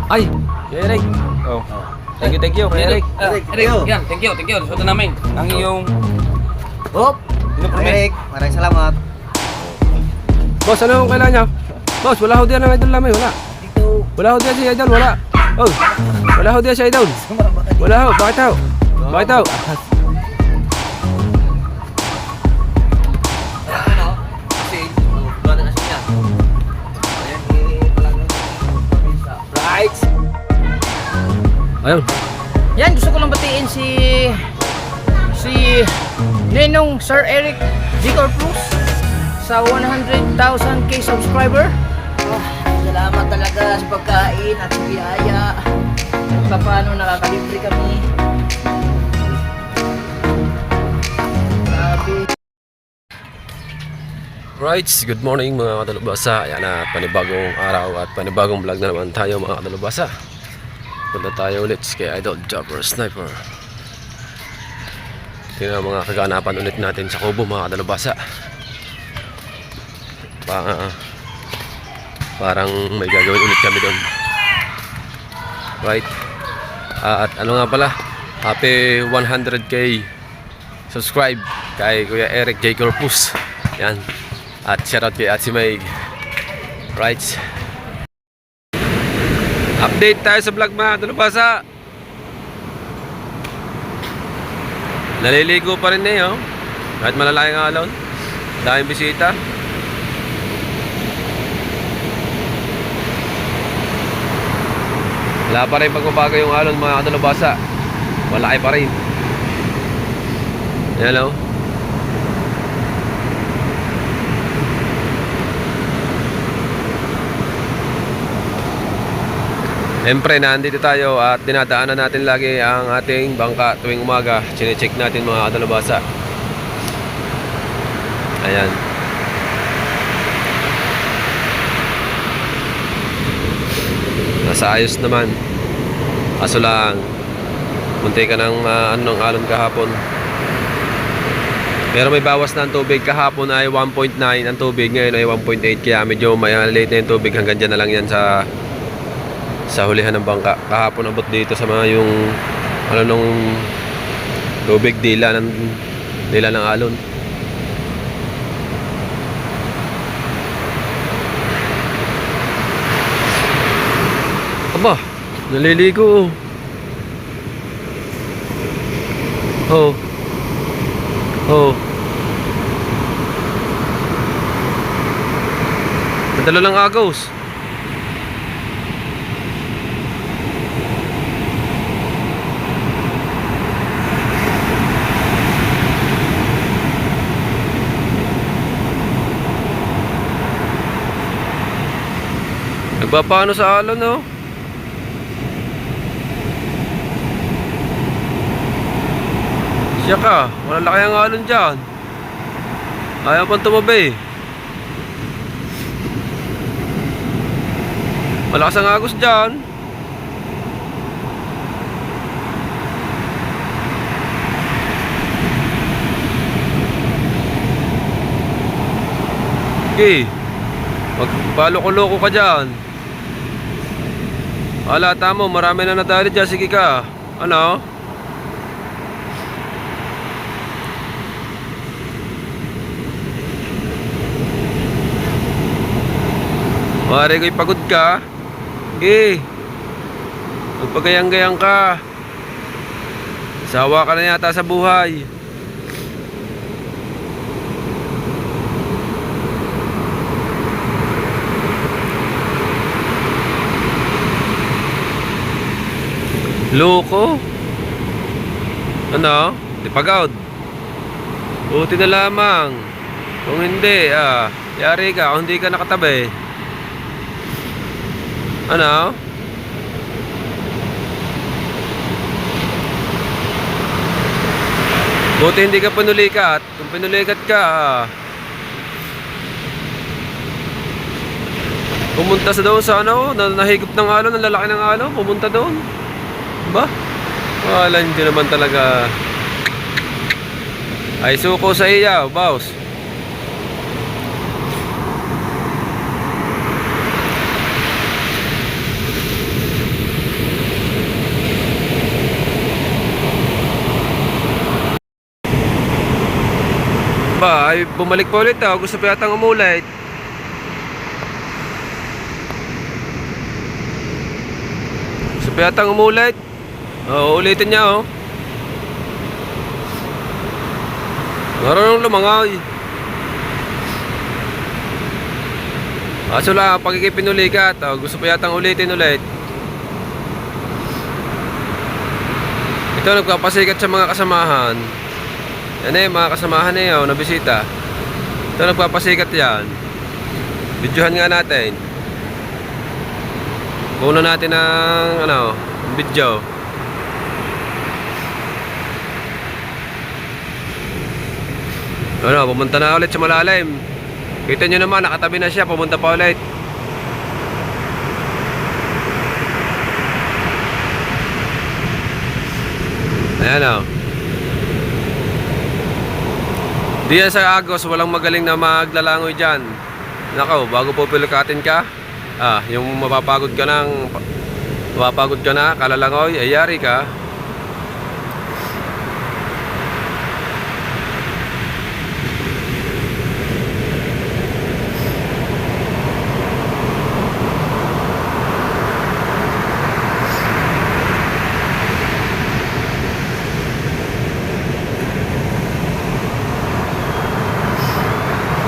Ay, Eric. Oh. Thank you, Eric. Eric, yan, thank you. Susunod namin ang iyong Hop! Eric, maraming salamat. Boss, ano yung kailangan niya? Boss, wala ho diyan ang idol namin, wala. Dito. Wala ho diyan si idol, wala. Oh, wala ho diyan si idol. Wala ho, bakit ho? Bakit ho? Ano? Kasi, gano'n na siya. Ayan, palang right. Ayun. Yan, gusto ko lang batiin si Ninong Sir Eric Jigor Plus sa 100,000k subscriber. Salamat talaga sa pagkain at sa biyaya. At paano nakakalibre kami. Grabe. Right, good morning mga kadalubasa. Ayan na, panibagong araw at panibagong vlog na naman tayo mga kadalubasa. Punta tayo ulit kay Idol Jobber Sniper. Tingnan ang mga kaganapan ulit natin sa Kubo mga kadalubasa. Parang may gagawin ulit kami doon. Right. At ano nga pala, happy 100k subscribe kay Kuya Eric J. Corpus. Yan. At shoutout kay Atsi May. Right. Update tayo sa vlog mga dalubasa. Naliligo pa rin eh, oh. Kahit malalayang alon. Daming bisita. Wala pa rin pagbabago yung alon mga dalubasa. Malaki pa rin. Yan, oh. Siyempre, nandito tayo at dinadaanan natin lagi ang ating bangka tuwing umaga. Chine-check natin mga kadalubasa. Ayan. Nasa ayos naman. Kaso lang, munti ka ng anong alon kahapon. Pero may bawas na ang tubig. Kahapon ay 1.9 ang tubig. Ngayon ay 1.8. Kaya medyo maliit na yung tubig. Hanggang dyan na lang yan sa hulihan ng bangka. Kahapon abot dito sa mga yung ano nung tubig dila ng alon. Aba, naliligo. Oh. Oh. Nadalo lang agos. Nagpapaano sa alon, no? Siya ka, wala laki ang alon dyan. Ayaw pang tumabi. Malakas ang agos dyan. Okay, magpaloko-loko ka dyan. Alata mo, marami na nadali dyan. Sige ka. Ano? Mari ko'y pagod ka. Sige. Magpagayang-gayang ka. Sawa ka na yata sa buhay. Loko. Ano? Di pagod. Buti na lamang. Kung hindi, yari ka kung hindi ka nakatabi. Ano? Buti hindi ka pinulikat. Kung pinulikat ka, pumunta sa doon sa ano, nahigop ng alon, ang lalaki ng alon, pumunta doon. Ba? Wala, hindi naman talaga. Ay suko sa iya, boss. Ay, bumalik pa ulit oh. Gusto pa yatang umulit. Gusto pa yatang umulit. Oo, ulitin niya oh. Marunong lumangoy. Kaso lang, pagkikipinulikat oh, gusto pa yatang ulitin ulit. Ito, nagpapasikat sa mga kasamahan. Yan eh, mga kasamahan eh, oh, nabisita. Ito, nagpapasikat yan. Videohan nga natin. Kuno natin ng, ano, video. Ano, pumunta na ulit sa malalim. Kita nyo naman, nakatabi na siya, pumunta pa ulit. Ayan o. Diyan sa Agos, walang magaling na maglalangoy dyan. Nakaw, bago po pilikatin ka, yung mapapagod ka na, kalalangoy, ay yari ka.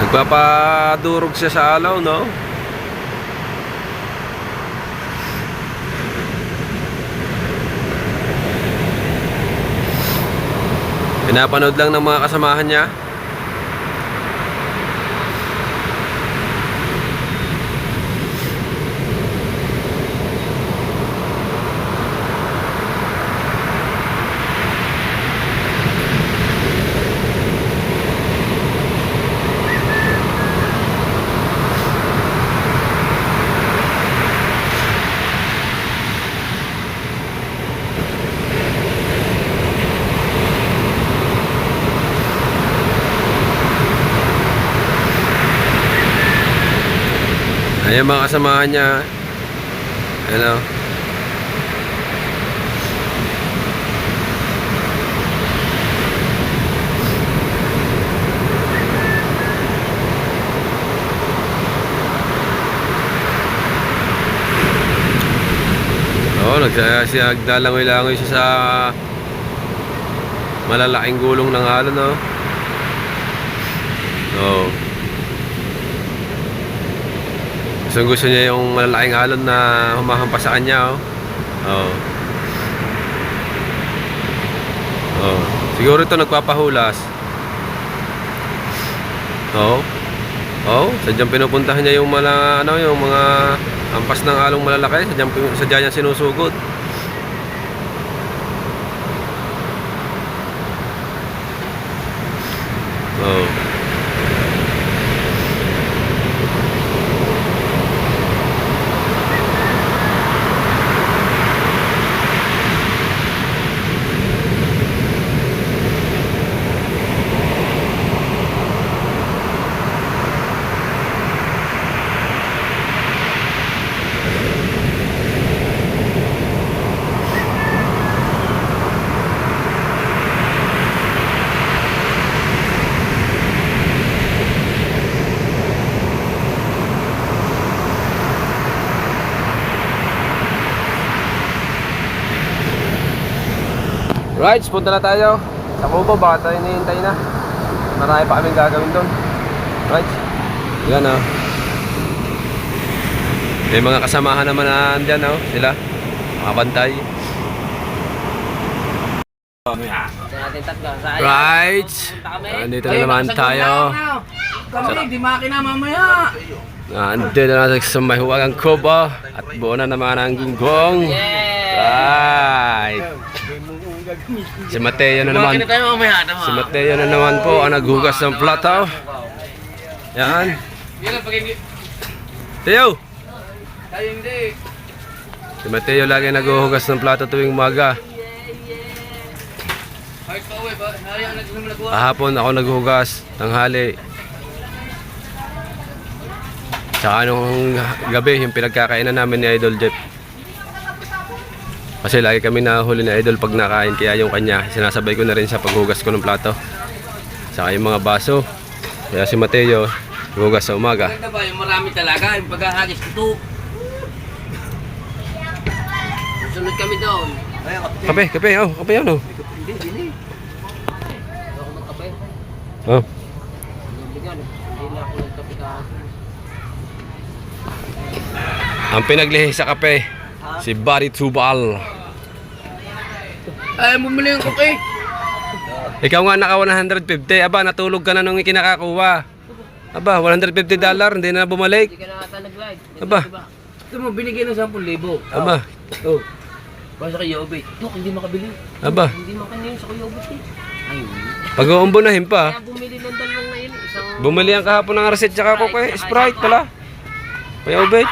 Nagpapadurog siya sa alaw, no? Pinapanood lang ng mga kasamahan niya. Ayan mga kasamahan niya. Ano? Oo, nagdalangoy-langoy siya sa malalaking gulong ng alon, no? Oo. Gusto niya yung malalaking alon na humahampas sa kanya, oh. Oh. Oh. Siguro ito nagpapahulas. Oh. Oh, sadyang pinupuntahan niya yung yung mga hampas ng along malalaki, sadyang niya sinusugod. Oh. Right, punta na tayo sa Kubo, baka tayo hinihintay na. Marami pa kaming gagawin doon. Right, yan o. May mga kasamahan naman na andyan o, sila makabantay. Right, nandito na naman tayo. Kami, di makina mamaya. Nandito na sa may huwagang Kubo at buo na naman ang gunggong. Right. Si Mateo na naman. Si Mateo na naman po ang naghugas ng plato. Yan. Teo. Si Mateo lagi naghuhugas ng plato tuwing umaga. Kahapon ako naghuhugas tanghali. Tsaka nung gabi yung pinagkakainan namin ni Idol Jeff. Kasi lagi kami nahuli na Idol pag nakain, kaya yung kanya sinasabay ko na rin sa paghugas ko ng plato. Saka yung mga baso. Kaya si Mateo, hugas sa umaga. Maganda ba yung marami talaga, yung pag-aagis ito. Sunod kami doon. Kape, kape, oh, kape yan, oh. Hindi, hindi. Ako magkape. Oh. Bigyan, hindi na ako nagkape kahapon. Ang pinaglihi sa kape, si Barry Tubal. Ay, bumili yung kape. Ikaw nga naka 150. Aba, natulog ka na nung ikinakakuha. Aba, $150, hindi na bumalik. Hindi ka na ata nag-live. Aba. Ito mo, binigyan ng 10,000. Aba, Oh. Basta kay Yobit. Dok, hindi makabili. aba. Hindi makanya sa Kuya Yobit eh. Ayun. Pag-uumbunahin pa. Kaya bumili ng dalawang na yun. Isang... Bumili ang kahapon ng reset tsaka ko kay Sprite pala. Kuya Ubed.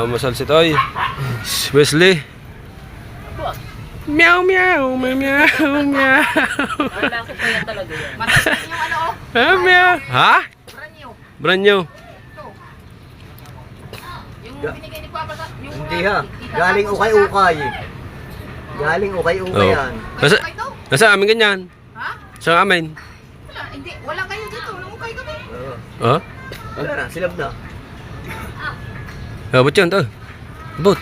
Masal si Toy. Wesley. Meow meow, meow meow, meow. Wala ko kaya talaga yan. Meow. Ha? Brand new. Hindi ha. Galing ukay-ukay. Galing ukay-ukay Oh. yan. Nasa amin ganyan. Ha? Sa amin. Wala, hindi. Wala kayo dito. Namukay kami. Oh? Wala na, silab na. Abot yun to. Abot.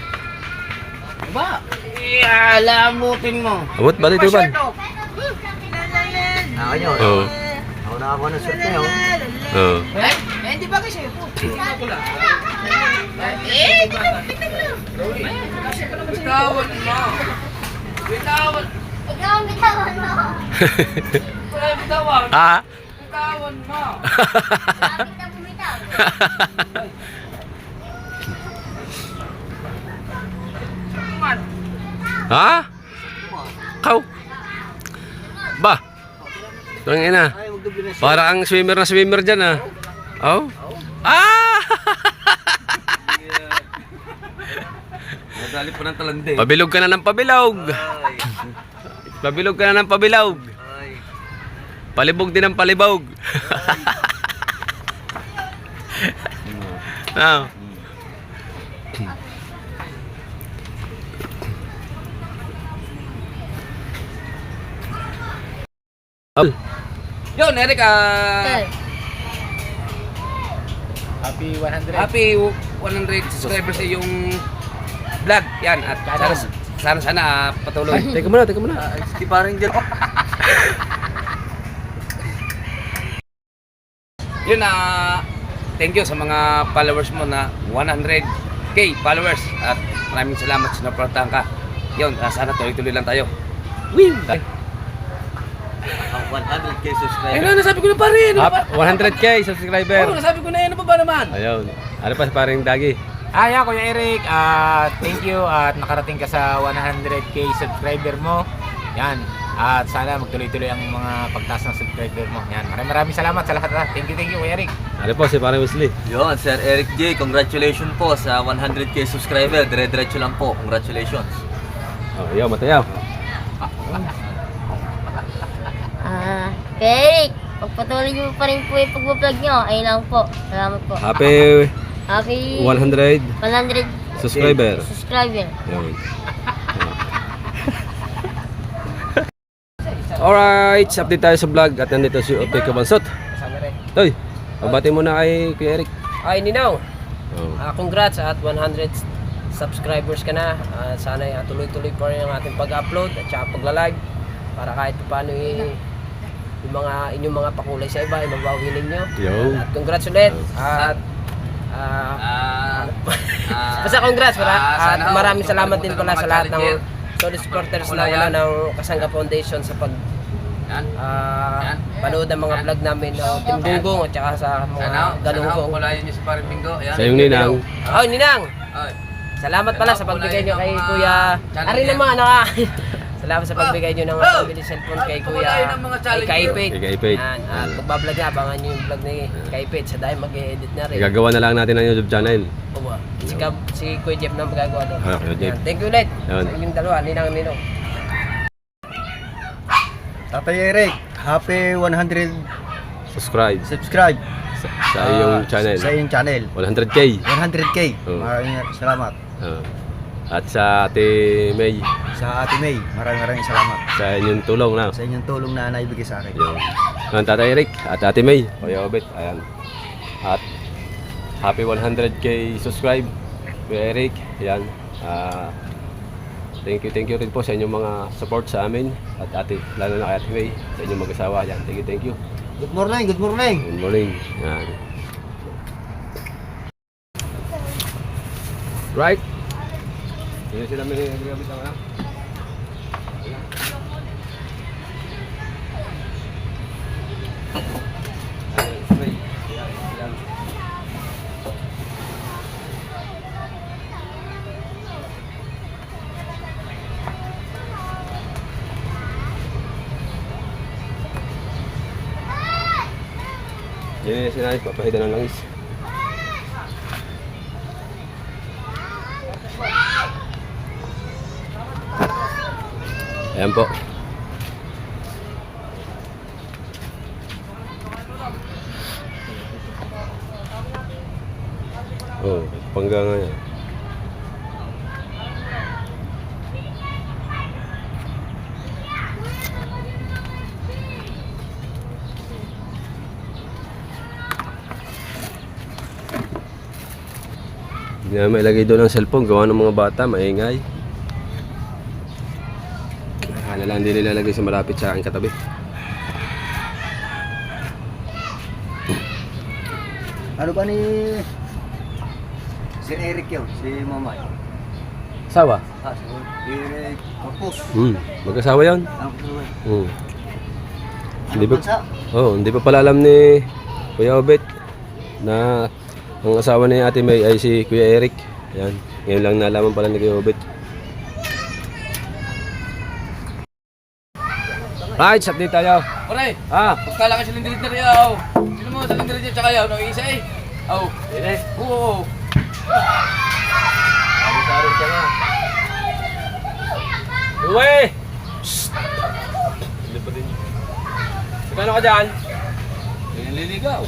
Ba? Alamutin mo. Abot ba dito ba? Ako nyo. Oo. Ako nakakuha ng suit niyo. Oo. Eh, hindi ba kasi po? Bitawan mo. Bitawan. Ikaw, bitawan mo. Bitawan. Ah? Bitawan mo. Lapit na bumitaw. Ha? Kau? Ba? Tangin na. Ay, magdubli na siya. Para ang swimmer na swimmer dyan ah. Oh? Ah! Nadali pa ng talande. Pabilog ka na ng pabilog. Pabilog ka na ng pabilog. Ay. Palibog din ng palibog. Ah. Oh. Yun, Eric, Happy 100. happy 100 subscribers sa yung vlog. Yan, at sana patuloy. Teka muna, teka muna. Di parang dyan. Yun, thank you sa mga followers mo na 100k followers. At maraming salamat sa naportahan ka. Yun, sana tuloy-tuloy lang tayo. Woo! Ang 100k Ay, subscriber. no, nasabi ko na pare. Ano ba? 100k subscriber. Oo, nasabi ko na yan. Ano pa ba naman? Ayun. Ano pa sa paring Dagi? Ayan, Kuya Eric, thank you at nakarating ka sa 100k subscriber mo. Yan. At sana magtuloy-tuloy ang mga pagtaas ng subscriber mo. Yan. Maraming salamat sa lahat. Thank you, Kuya Eric. Ano po si paring Wesley? Yun, Sir Eric J, congratulations po sa 100k subscriber. Dire-diretso lang po. Congratulations. Oh, yo, Mateo. Eric, pagpatuloy niyo pa rin po yung pag-vlog nyo. Ayun lang po. Salamat po. Happy Happy 100 100 subscriber. subscriber. Yun. Alright, update tayo sa vlog at nandito si Otoy Kabansot. Toy, pabati mo na kay Kuya Eric. Ay, Ninaw. Oh. Congrats at 100 subscribers ka na. Sana tuloy-tuloy pa rin ang ating pag-upload at saka pagla-live para kahit paano yung mga inyong mga pakulay sa iba, mabawi ninyo. Yo. At congrats ulit. At basta congrats at maraming salamat din pala sa lahat ng solid supporters ng Kasangga Foundation sa pag panood ng mga vlog namin ng Team Gunggong at saka sa mga galunggong. Sa yung ninang. Oh, Ninang! Salamat pala sa pagbigay nyo kay Kuya. Ari naman, salamat sa pagbigay nyo ng pambili cellphone kay Kuya. Kay Kaipit. Kay Kaipit. Yan. At magbablog na, abangan nyo yung vlog ni Kaipit. Sa dahil mag-edit na rin. Gagawa na lang natin ng YouTube channel. Opo. Si Kuya Jeff na magagawa doon. Kuya Jeff. Yan. Thank you ulit. Yan. Sa inyong dalawa, Ninang Ninong. Tatay Eric, happy 100 Subscribe subscribe sa iyong channel. Sa iyong channel. 100k. 100k. Oh. Maraming salamat. At sa Ate May, Sa Ate May, maraming salamat. sa inyong tulong na. Sa inyong tulong na naibigay sa akin. Yun. Ang Tatay Eric at Ate May, Kuya Obet, ayan. At happy 100k subscribe, Kuya Eric, ayan. Thank you rin po sa inyong mga support sa amin at ate, lalo na kay Ate May, sa inyong mag-asawa, ayan. Thank you. Good morning, good morning. Good morning. Ayan. Right? Yun sila may gamit ang ano? Yan sinayos, papahida ng langis. Ayan po. Oh, pangga nga yan. Hindi na may ilagay doon ang cellphone, gawa ng mga bata, maingay. Kaya lang hindi nilalagay sa malapit sa aking katabi. Ano ba ni si Eric yun? Si Mamay? Asawa? Si Eric Corpus. Mag-asawa yan. Ang kusuway. Hindi Ano ba? bansa? Hindi pa pala alam ni Kuya Obet na ang asawa ni Ate May ay si Kuya Eric. Yan. Ngayon lang nalaman pala ni Kuya Obet. Right, update tayo. Pare, Ah, pagkala ka silindirid na rin yaw. Sino mo silindirid niya tsaka yaw? No, isa eh. Aw. ini. Oo. Sabi-sabi ka nga. Uwe! Hindi pa din. Magkano ka dyan? Nililigaw.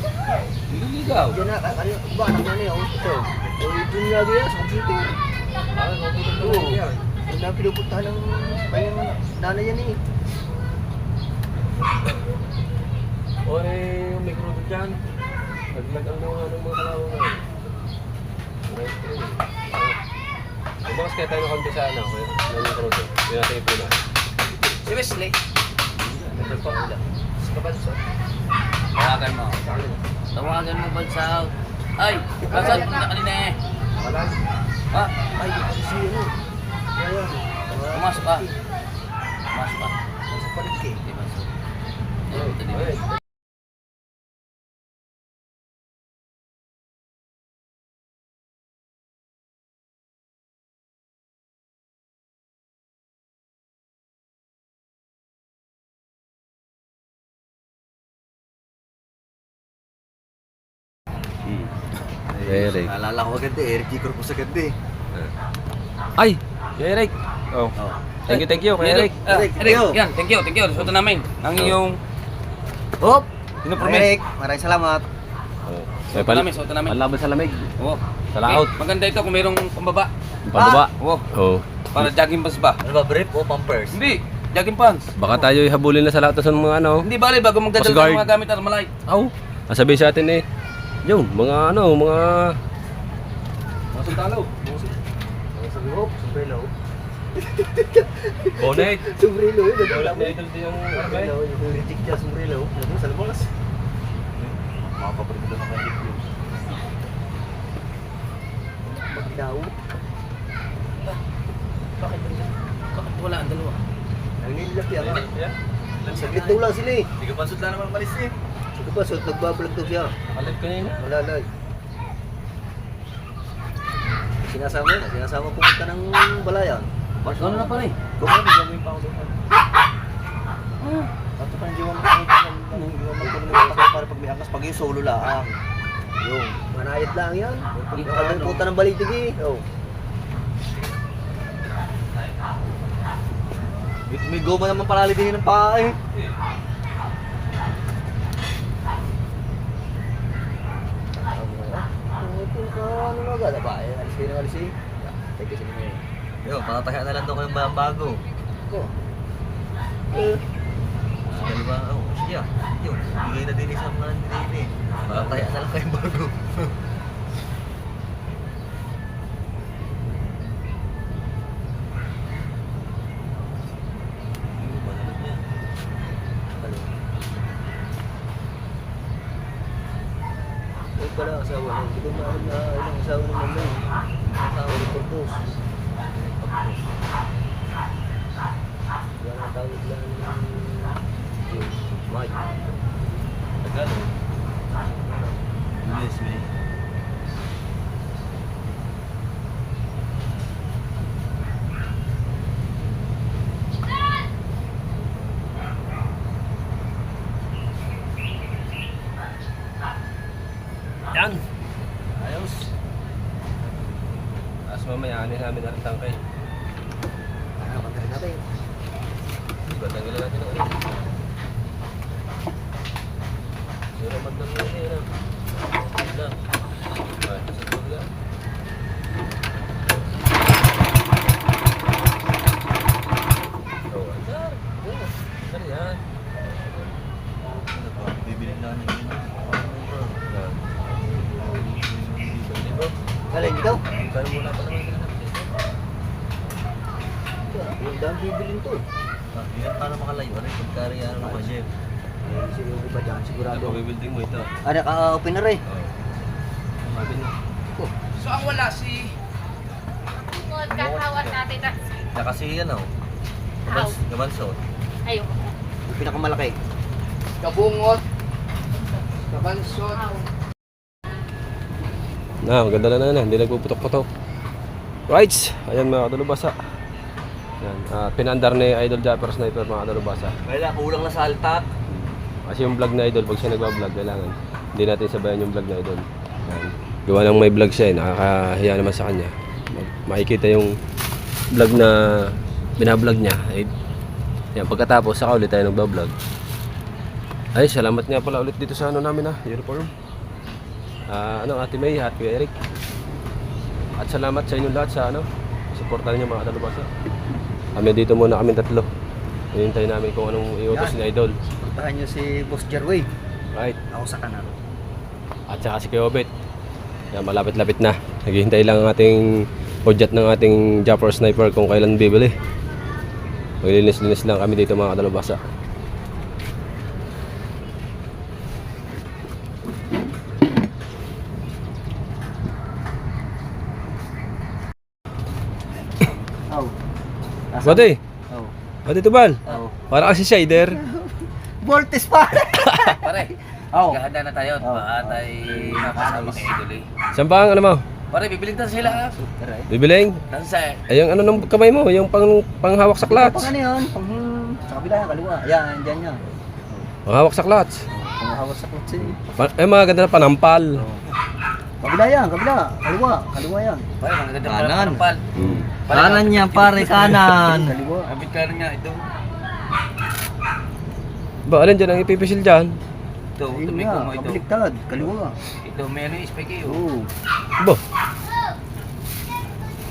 Nililigaw. Diyan na, ano ba anak na niya? Ito. Ito niya diya sa computer. Oo. Yung na pinupuntahan ng kanyang nanay yan eh. Oy, yung micro doon dyan. Naglag ang mga kalawang ngayon. Bukas kaya tayo nakampi sa ano, ng micro doon. Hindi natin ipuna. Si Wesley. Nagpapula. Sa kabanso. Tawagan mo. Tawagan mo bansaw. Ay, bansaw na kanina eh. Wala. Ha? Ay, kasi si ano. Kaya. Pumasok ka. Pumasok ka. Sa palengke. Di bansaw. Ito din. Eric. Naalala ko agad eh. Eric G. Corpus agad eh. Ay! Eric! Oh. Thank you, Eric. Eric, yan, thank you. Suot namin. Ang iyong Hop! pinopromise. Eric, maraming salamat. May Suot namin. panlaban sa lamig. Oo. Sa laot. Okay, maganda ito kung mayroong pambaba. Pababa. Oo. Oh. Para jogging pants ba? Ano ba, brief o pampers? Hindi. Jogging pants. Baka tayo ihabulin na sa lahat ng mga ano. Hindi bali bago magdadala Coast Guard. ng mga gamit at malay. Aw. Sabi sa atin eh. Yun, mga ano, mga Mga sundalo. Hop, sombrero. bonnet. Sombrero yun. Wala na ito yung Sombrero, yung litik niya, sombrero. Ano, sa labas. Mga paborito na mga review. Magdaw. Bakit wala ang dalawa? Ang nililap yan. Saglit daw lang sila eh. Hindi ka pansot lang naman malis eh. Sige pa, so nagbablog daw siya. Kalit kanina. Wala lang. Sinasama pumunta ng balayan. Ano na pare? Gawin, gawin pa ako doon. At pa hindi mo para pag may angkas, pag yung solo lang. Yung manayad lang yan. Yung puta ng balitig eh. Oh. May goma naman palali din ng paa eh. Ano na agad? Aba, alis kayo ng alis eh. Thank you sa inyo. Yo, patataya na lang daw kayong bago. Oh. Diba? Oh. Yeah, yun. Bigay na din isang mga din eh. Kaya na lang kayong bago. Ay pala asawa na. Hindi ko maalam na ilang asawa ng mamay. Asawa ng purpose. Yan ang tawag lang yung Mike. Tagalog. Yes, man. Yan. Ayos. Tapos mamaya, anin namin ang tangkay. Pagkain natin. Diba, tanggalin natin ang ulit. Sira magdang na yun. Na. Ay, sa tulog yan. Oh, andar. Andar yan. Bibili na namin yun. Yan. Libo. Galing dito. Kaya muna pa naman sila. Yung dami bibilin to. Hindi na para makalayo. Ano yung pagkari ano naman, Chef? Siguro ba dyan? Sigurado. Ito, building mo ito. Ano, ka-open na rin. Oh. Sabi niya. So ang wala si... Kakawat natin na. Na kasi yan oh. Gabansot. Ayun. Yung pinakamalaki. Kabungot. Kabansot. Na, maganda na. Hindi nagpuputok-putok. Right. Ayan mga kadalubasa. Yan. Pinandar ni Idol Japper Sniper mga kadalubasa. Kaya kulang na sa altak. Kasi yung vlog na Idol, pag siya nagwa-vlog, kailangan hindi natin sabayan yung vlog na Idol. Yan. Gawa ng may vlog siya, nakakahiya naman sa kanya. Makikita yung vlog na binablog niya. Yan, pagkatapos, saka ulit tayo nagbablog. Ay, salamat nga pala ulit dito sa ano namin uniform. Ate May at Kuya Eric. At salamat sa inyong lahat sa suportahan niyo mga kadalubasa. Kami dito muna kami tatlo. Hinintay namin kung anong iutos ni Idol. Puntahan nyo si Boss Jerway. Right. Ako sa kanan. At saka si Kuya Obet. Yan, malapit-lapit na. Naghihintay lang ang ating hudyat ng ating Japper Sniper kung kailan bibili. Maglilinis-linis lang kami dito mga kadalubasa. Oh. Bate! Oh. Bate Tubal! Oh. Para kasi shader. Voltes pa! Pare, Oh. gahanda na tayo. Oh. Paatay nakasama kay Idol eh. Saan ba ang ano mo? Pare, bibiling na sila ha. Aray. Bibiling? Tansa eh. Ay, yung ano ng kamay mo, yung panghawak sa clutch. Pang ano yun? Pang sa kabila, kaliwa. Yan, dyan yan. Panghawak sa clutch. Pang hawak sa kutsi. Mga ganda na panampal. Kabila yan, kabila. Kaliwa, kaliwa yan. Pare, magaganda Kanan. pala panampal. Kanan niya pare, kanan. Kaliwa. Abit ka nga ito. Ba, alin dyan ang ipipisil dyan? Ito, Ayun tumiko nga, mo ito. kabaliktad. Kaliwa. Ito, may ano yung spike eh. Oo. Ba?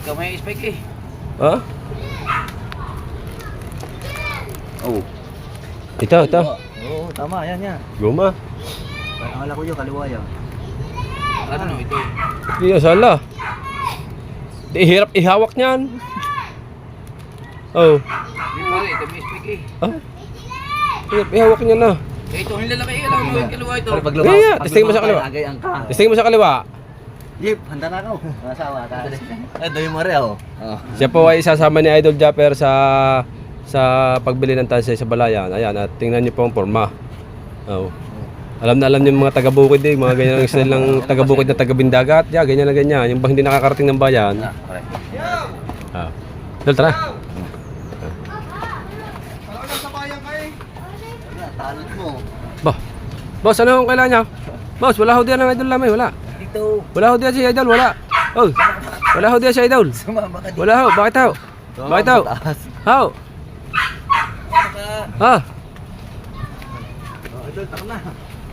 Ikaw may spike eh. Ha? Oh. Ito. Oo, tama, yan yan. Guma. Akala ko yun, kaliwa yan. Ano no, ito. Hindi na sala. Di hirap ihawak niyan. Oh. Hindi pare, ito may spike eh. Ah? Hirap ihawak niya na. Eh, ito, yung lalaki. Alam mo yung kaliwa ito. Pare, pag Kaya, testing mo sa kaliwa. Agay ang ka. Testing mo sa kaliwa. Jeep, handa na ako. Masawa ka. Eh, dami mo rin ako. Siya po ay isasama ni Idol Japper sa pagbili ng tansay sa Balayan. Ayan, at tingnan niyo po ang forma. Oh. Alam na alam niyo yung mga taga-bukid eh, mga ganyan ang style ng taga-bukid na taga-bindagat. Yeah, ganyan na ganyan. Yung bang hindi nakakarating ng bayan. Ah, pare. Ah. Dol, tara. Talot mo. Ba. Boss, ano ang kailangan niya? Boss, wala ho diyan ang Idol namin, wala. Dito. Wala ho diyan si Idol, wala. Oh. Wala ho diyan si Idol. Sumama ka dito. Wala ho, bakit ho? Bakit ho? How? Ha? Oh, idol, taka na.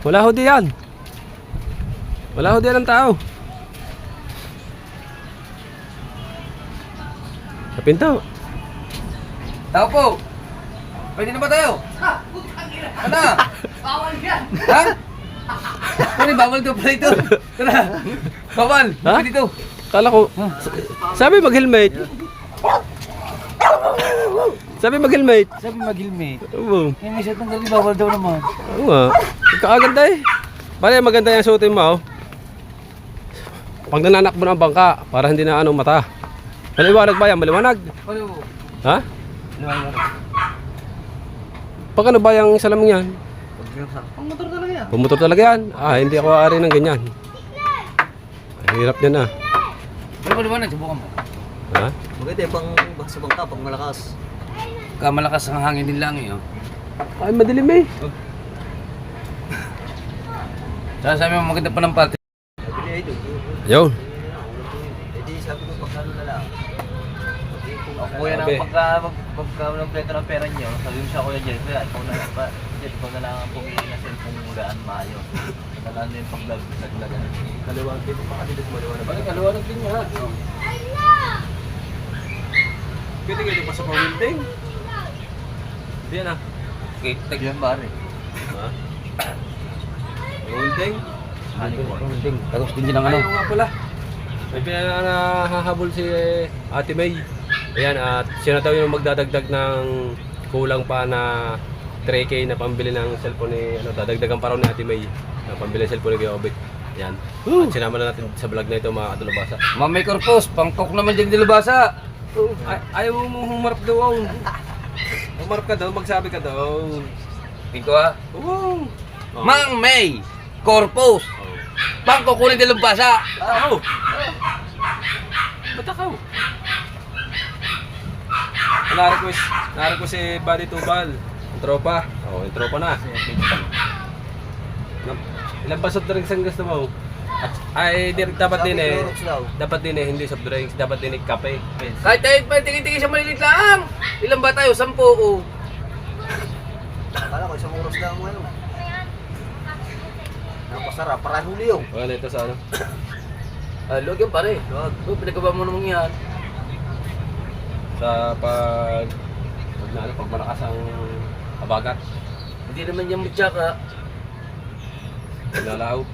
Wala ho diyan. Wala ho diyan ang tao. Sa pinto. Tao po! Pwede na ba tayo? Ano? Bawal yan! Ha? Pare, bawal to pala ito. Tara. Bawal. Ha? Pwede ito. Kala ko, sabi mag-helmet. Sabi mag-helmet. Sabi mag-helmet. Oo. Yung may set ng gabi, bawal daw naman. Oo nga. Kakaganda eh. Bale, maganda yung suotin mo. Oh. Pag nananakbo ng bangka, para hindi na mata. Maliwanag ba yan? Maliwanag? Ano? Ha? Pag ano ba yung salamin yan? Ang motor talaga yan. Pumutor talaga yan. Hindi ako aari ng ganyan. Ang hirap yan ah. Pero maliwanag, subukan mo. Ha? Maganda yung pang sa bangka, pang malakas. Kamalakas ang hangin din lang eh. Oh. Ay, madilim eh. Sabi mo maganda pa ng pati. Sabi niya ito. Yun. Eh di sabi ko pagkano na lang. Ako yan Sabi. ang pagka-kompleto ng pera niyo, sabi mo siya Kuya Jet, Kuya, ikaw na lang pa, Jet, ikaw na lang ang pumili na cellphone mo gaan maayos. Nalaan din pag-laglagan. Kaliwag din pa kasi dito maliwanag. Pare, kaliwanag din nga. Pwede kayo pa sa pawilding. Hindi yan ah. Okay, tag Yan ba rin? Ha? Pawilding? Tapos din ng ano. Ayaw nga pala. May pinanahahabol si Ate May. Ayan, at siya na daw yung magdadagdag ng kulang pa na 3K na pambili ng cellphone ni, dadagdagan pa raw ni Ate May na pambili ng cellphone ni Kuya Obit. Ayan. At sinama na natin sa vlog na ito mga kadulabasa. Mamay Corpus, pangkok naman dyan dilabasa. Ayaw mo humarap daw. Humarap ka daw, magsabi ka daw. Tingko ha. Oo. Mang May Corpus, pangkok kunin dilabasa. Oo. Ba't ako? Na-request si Buddy Tubal. Ang tropa. Oo, yung tropa na. Ilang basot drinks ang gusto mo? Dapat din eh. Dapat din eh, hindi soft drinks. Dapat din eh, kape. Kahit tayo pa tingin-tingin sa malilit lang. Ilan ba tayo? 10 o. Akala ko isang oras lang ano. Napasarap, parang huli yung. Wala na ito sa ano. Log yan pare. Pinagawa mo naman yan. Sa pag malakas ang abagat. Hindi naman yan matsaka. Nalaw.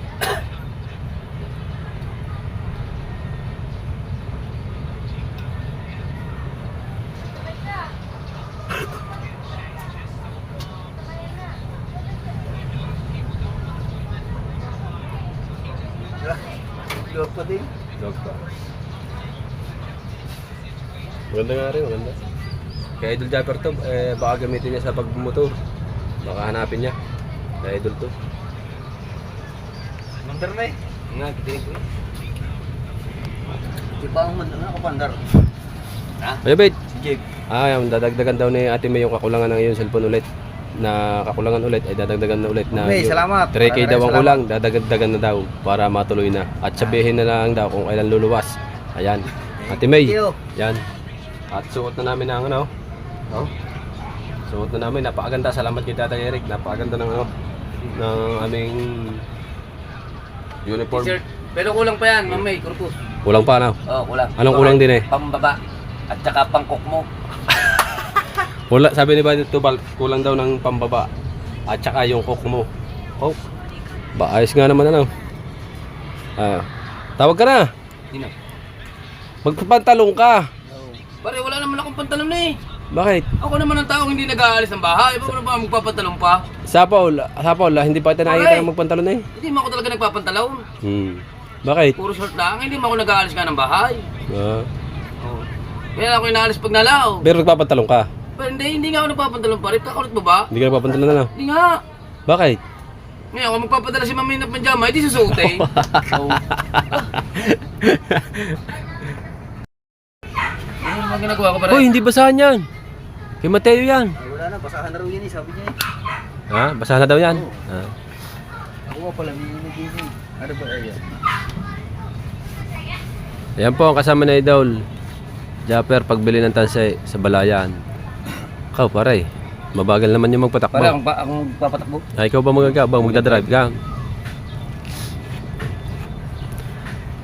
Lord pa din. Dog pa. Maganda nga rin, maganda. Kaya Idol Japper to, baka gamitin niya sa pagmumotor. Baka hanapin niya. Kaya Idol to. Mandar na eh. Nga, kitin ko eh. Di ba ang mandar na ako pandar? Ay, bait. Si Jake. Yung dadagdagan daw ni Ate May yung kakulangan ng iyong cellphone ulit. Na kakulangan ulit ay dadagdagan na ulit na Okay, yung salamat. 3K daw ang Salamat. kulang, dadagdagan na daw para matuloy na. At sabihin na lang daw kung kailan luluwas. Ayan. Ate May. Thank you. Yan. At suot na namin ang ano. Oh. Suot na namin, napakaganda. Salamat kay Tatay Eric. Napakaganda ng ano ng aming uniform. T-shirt. Pero kulang pa yan, Mamay Corpus. Kulang pa na. Oo, kulang. Anong kulang din eh? Pambaba. At saka pangkok mo. Wala, sabi ni Buddy Tubal, kulang daw ng pambaba. At saka yung coke mo. Coke. Ba, ayos nga naman ano. Tawag ka na. Sino? Magpapantalong ka. Pare, wala naman akong pantalon na eh. Bakit? Ako naman ang taong hindi nag-aalis ng bahay. Paano ba magpapantalon pa? Sa Paul, hindi pa tayo nakikita ng magpantalon eh. Hindi mo ako talaga nagpapantalon. Bakit? Puro short lang. Hindi mo ako nag-aalis nga ng bahay. Oh. Kaya ako inaalis pag nalaw. Pero nagpapantalong ka. Pero hindi nga ako nagpapantalon pa rin. Kakulit mo ba? Hindi ka nagpapantalon na. Hindi nga. Bakit? Ngayon, kung magpapadala si Mami ng panjama, hindi susuotin. Ano naman ginagawa ko pare? Hoy, hindi basahan yan. Kay Mateo yan. Ay, wala na, basahan na raw yan eh, sabi niya eh. Ha? Basahan na daw yan. Ako nga pala, minigay niya. Ano ba yan? Ayan po ang kasama na Idol. Japper, pagbili ng tansay sa Balayan. Ikaw pare, mabagal naman yung magpatakbo. Pare, akong papatakbo. Ay, ikaw ba magdadrive ka?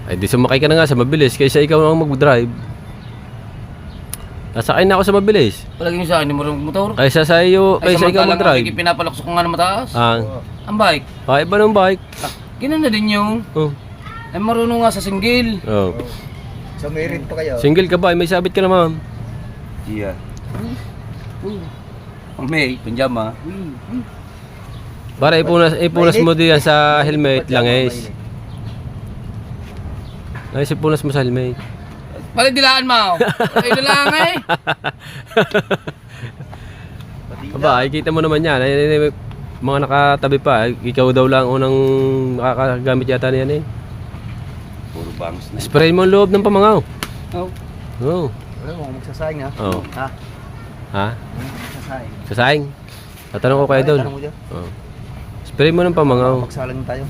Ay, di sumakay ka na nga sa mabilis kaysa ikaw ang mag-drive. Nasakay na ako sa mabilis. Palagi mo sa akin, hindi mo rin motor. Kaysa sa iyo, Ay, kaysa ikaw samantalang mag-drive. ang pinapalaksok ko nga na mataas. Ang bike. Iba ng bike. Ganun na din yung. Oh. Ay, marunong nga sa single. Oh. Sa merit pa kayo. Single ka ba? May sabit ka naman. Iya. May, pinjama. Para ipunas mo diyan sa helmet lang Ay, ipunas mo sa helmet. Balik dilaan mo. Ay, lang eh. Aba, kita mo naman yan. Ay, mga nakatabi pa. Ikaw daw lang unang makakagamit yata niyan eh. Puro bangs na. Spray mo ang loob ng pamangaw. Oh. Oo. Wala mo, magsasayang ha. Oo. Ha? Ha? Magsasayang. Sasaing. Tatanong ko kay Idol. Tanong mo dyan. Oo. Spray mo ng pamangaw. Magsalang tayo.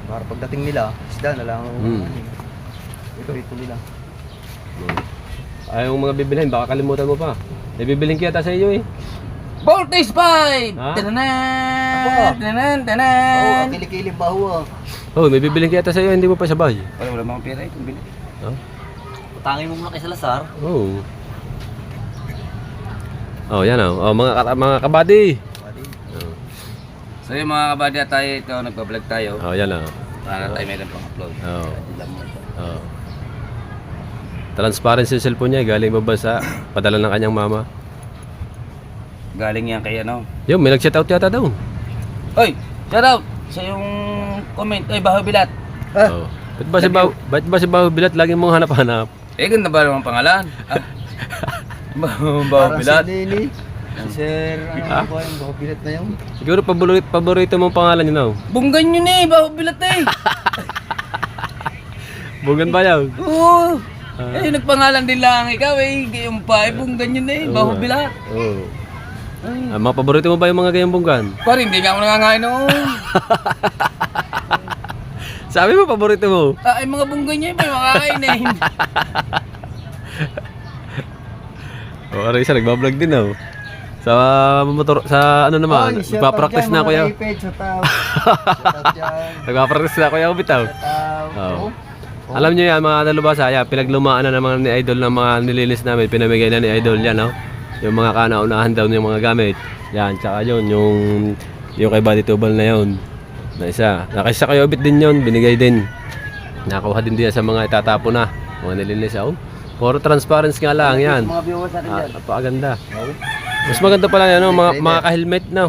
Para pagdating nila, isda na lang. Ito nila. Ay, yung mga bibilhin, baka kalimutan mo pa. May bibilhin kaya sa iyo eh. Voltage 5! Ha? Tananan! Tananan! Oo, Tananan! kilikili baho ah. Oh, may bibilhin kaya sa iyo, hindi mo pa sabay. Wala mga pera eh, kung bili. Utangin mo muna kay Salazar. Oo. Oh, yan oh. Oh, mga kabady. So yung mga kabady at tayo, ito nagpa-vlog tayo. Oh, yan oh. Para tayo meron pang upload. Oh. Oh. Transparency yung cellphone niya, galing babasa. Padala ng kanyang mama. Galing yan kay ano. Yung, may nag-shout out yata daw. Oy! Shout out! Sa yung comment, oy, Baho Bilat. Oh. Ba't ba si Baho Bilat lagi mong hanap-hanap? Eh, ganda ba naman pangalan? Baho Parang Bilat. si Nini. Si Sir, ano ba yung baho bilat na yun? Siguro paborito mong pangalan yun, oh. Bunggan yun eh, Baho Bilat eh. Bugan ba yun? Oo. Eh, nagpangalan din lang ikaw eh. Gayong pa, eh, bunggan yun eh, Baho Bilat. Oo. Mga paborito mo ba yung mga gayang bunggan? Pare, hindi nga ako nangangain noon. Sabi mo, paborito mo. Ay, mga bunggan niya, may makakain eh. O, aray isa, nagbablog din, oh. Sa motor, sa ano naman, nagpa-practice na ako yan. Sa tao. Shout dyan. Nagpa-practice na ako yan, bitaw. Tao. Oo. Alam niyo yan, mga dalubasa, yan, pinaglumaan na naman ni Idol ng mga nililis namin, pinamigay na ni Idol yan, no? Yung mga kanaunahan daw yung mga gamit. Yan, tsaka yun, yung kay Buddy Tubal na yun. Na isa. Nakisa kay Obit din yun, binigay din. Nakuha din diyan sa mga itatapo na. Mga nililis, oh. Puro transparency nga lang yan. Mga viewers natin dyan. Napakaganda. Mas maganda pala yan, no? Mga ka-helmet na.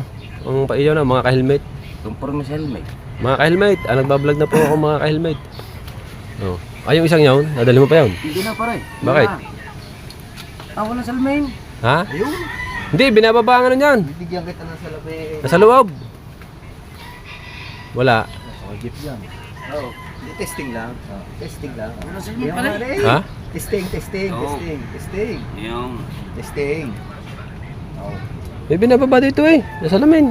Ang paiyaw na, mga ka-helmet. Tumpor mo sa helmet. Mga ka-helmet. Nagbablog na po ako mga ka-helmet. Oh. Ay, yung isang yun, nadali mo pa yun. Hindi na pare. Bakit? Wala sa almain. Ha? Ayun. Hindi, binababa ang ano niyan. Bibigyan kita ng salapi. Nasa loob. Wala. Jeep dyan. Oo. Testing lang. Testing lang. Wala sa almain pare. Ha? Testing. Oo. Testing. Yung. Testing. Oo. May binababa dito eh. Nasa lamin.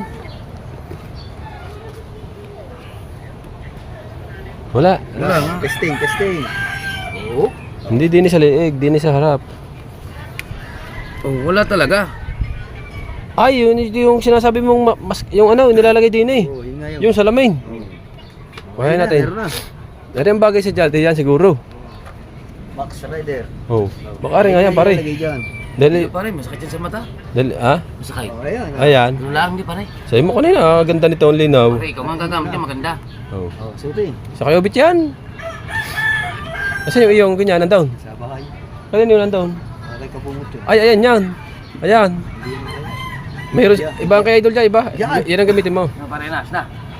Wala. Testing. Oo. Hindi din sa leeg, din sa harap. Oh, wala talaga. Ay, yun yung sinasabi mong yung ano, nilalagay din eh. Oo, yun nga yun. Yung salamin. Kaya natin. Meron na. Meron yung bagay sa Jalti yan siguro. Max Rider. Oh. Baka rin nga yan pare. Ilagay dyan. Dali, Pare, masakit yan sa mata. ha? Masakit. Oh, ayan. Ayan. Ano lang, di pare. Sabi mo kanina, ganda nito ang linaw. Pare, ikaw ang gagamit niya, maganda. Oh. Oh, suti. Sa kayo bit yan. Kasi yung iyong ganyan, nandoon. Sa bahay. Kanina yung nandoon. Nakay ka pumot yun. Ay, ayan yan. Ayan. Mayroon, iba ang kay Idol dyan, iba. Yan. Yan ang gamitin mo. Ano pare, na.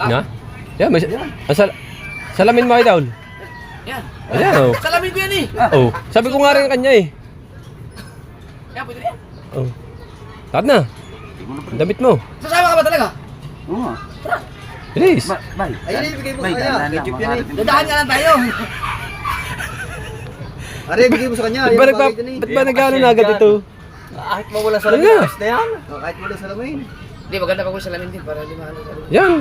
Na? Yan, may Yan. salamin mo, Idol. Yan. Ayan, oh. Salamin ko yan eh. Oh. Sabi ko nga rin kanya eh. Yan, pwede yan. Oh. Lahat na. Ang damit mo. Sasama ka ba talaga? Oo. Bilis. Bye. Ayun, ibigay mo Bye, sa kanya. dahan Kay lang, Jeep yan eh. Dadahan nga lang tayo. Are, ibigay mo sa kanya. Ba't Yung ba, bagay dyan eh. ba't ba nag-ano na agad ito? Kahit mawala sa Ano lamin, nga? ayos na yan. Oh, kahit wala sa lamin. Hindi, maganda pa ko salamin din para limano sa alamin. Yan.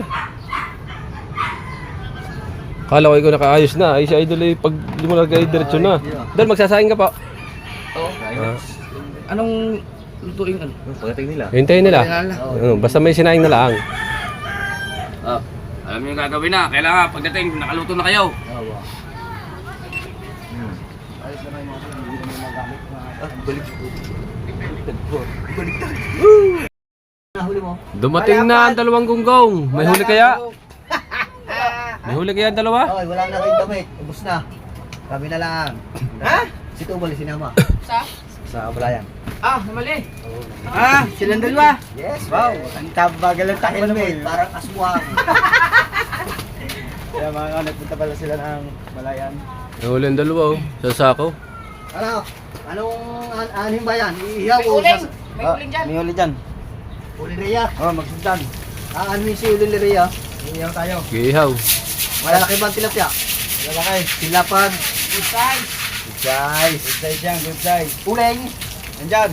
Kala ko ikaw nakaayos na. Ay si Idol eh, pag di mo nagay diretso na. Dahil magsasaing ka pa. Oo. Ah. Anong lutuin ano? Pagdating nila. Hintayin nila. Kailangan Basta may sinaing na lang. Alam niyo yung gagawin na. Kailangan pagdating, nakaluto na kayo. Alis na kayo mga sir, hindi naman magamit. Balik. Baliktad. Nahuli mo? Dumating na ang dalawang gunggong. May huli kaya? May huli kaya ang dalawa? Okay, wala na kayong damit. Ubus na. Kami na lang. Ha? Si Tubal, sinama. Sa Abalayan. Ah, namali. Silang dalawa? Yes. Wow, ang tabagal ng helmet. Parang aswang. Kaya mga nagpunta pala sila ng Malayan. May huli ang dalawa oh. Sa sako. Ano? Anong anim ba yan? Iihaw o May uling dyan. May uli dyan. Uli Rhea? Oo, magsundan. Ano yung si Uli Rhea? Iihaw tayo. Gihaw. Malalaki ba ang tilapia? Malalaki. Tilapan. Good size. Good size. Good size yan, good size. Uling. Nandyan.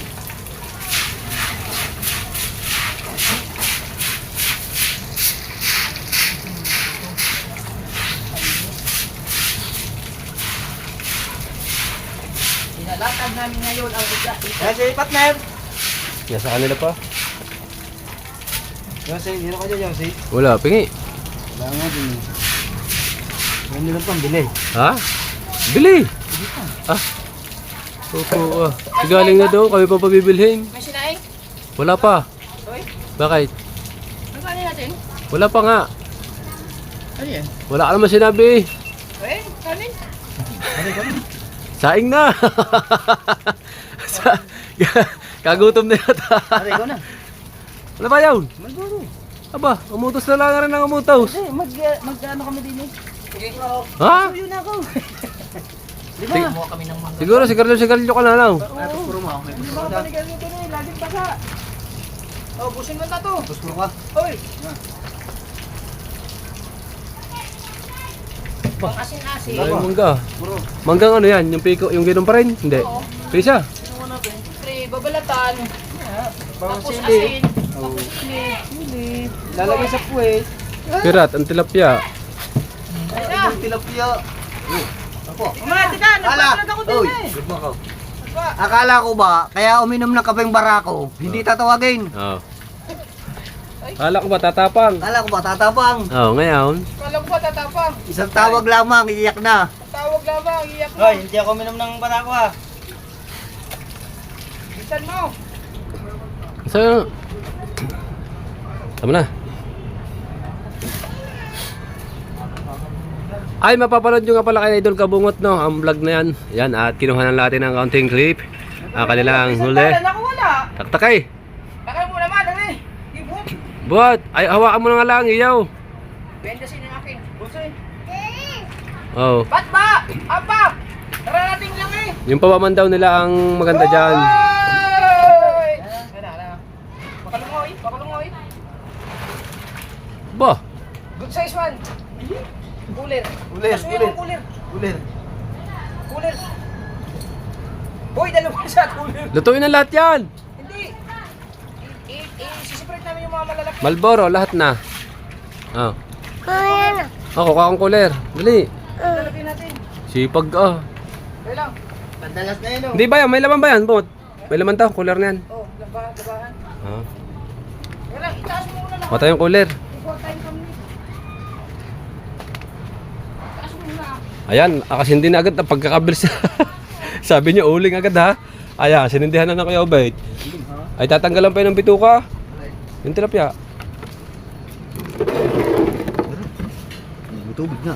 Inalatag namin ngayon ang isda. Yan si partner. Nasa kanila pa. Yossi, hino ka dyan, Yossi. Wala, pingi. Wala nga din. Hindi lang pang bili. Ha? Bili! Ah. Opo, ah. Galing na daw, kami pa pabibilhin. May sinaing? Wala pa. Uy, Bakit? ano natin? Wala pa nga. Ano yan? Wala ka naman sinabi. Uy, kanin? Saing na! Sa, kagutom na yata. Pare, ikaw na. Ano ba yun? Malboro. Aba, umutos na lang rin ang umutos. Mag-ano kami din eh. Ha? Yun na ako. Kumuha kami ng mangga. Siguro, sigarilyo ka na lang. Ay, puspuro mo ako. May puspuro ka. Panigal nito na eh, laging basa. Oh, busin mo na to. Puspuro ka. Uy. Pang asin-asin. Ay, mangga. Puro. Manggang ano yan? Yung piko, yung ginom pa rin? Hindi. Pisa. Siyempre, babalatan. Tapos sili. asin. Tapos sili. Lalagay sa puwet. Pirat, ang tilapia. Teka. Yung tilapia. Ako. Mga teka, nagpapalat ako din eh. Good mo ko. Akala ko ba, kaya uminom ng kapeng barako, hindi tatawagin. Oo. Kala ko ba tatapang? Akala ko ba tatapang. Oo, ngayon. Kala ko ba tatapang? Isang tawag lamang, iiyak na. Tawag lamang, iyak mo. Hoy, hindi ako uminom ng barako ha. Bisan mo. So, tama na. Ay, mapapanood nyo nga pala kay Idol Kabungot, no? Ang vlog na yan. Yan, at kinuha na natin ang counting clip. Ang kanilang huli. Ako wala. Taktakay. Takay mo naman, dali. Ibot. Buhat. Ay, hawakan mo na nga lang, iyaw. Bendasin ang akin. Busin. Oh. Ba't ba? Apa? Nararating lang eh. Yung pawaman daw nila ang maganda dyan. Oy! Ano. Pakalungoy, pakalungoy. Bah. Good size one. Cooler. Ulir, Pasuyin ulir. mo, cooler. Ulir. Cooler. Hoy, dalawa sa cooler. Lutuin na lahat yan. Hindi. Sisiprate namin yung mga malalaki. Malboro, lahat na. Oh. Ayan. Ako, kakang kuler. Dali. Lalagyan natin. Sipag ah. Kaya lang. Pandalas na yun oh. Hindi ba yan? May laman ba yan? Bot? May laman to, kuler na yan. Oh, labahan. Ah. Kaya lang, itaas mo muna lang. Mata yung kuler. Ikaw time kami. Itaas mo muna. Ayan, akasindi na agad ang pagkakabilis. Sabi niyo, uling agad ha. Ayan, sinindihan na ng Kuya Obait. Ay, tatanggalan pa yun ng bituka. Yung tilapia. May tubig na.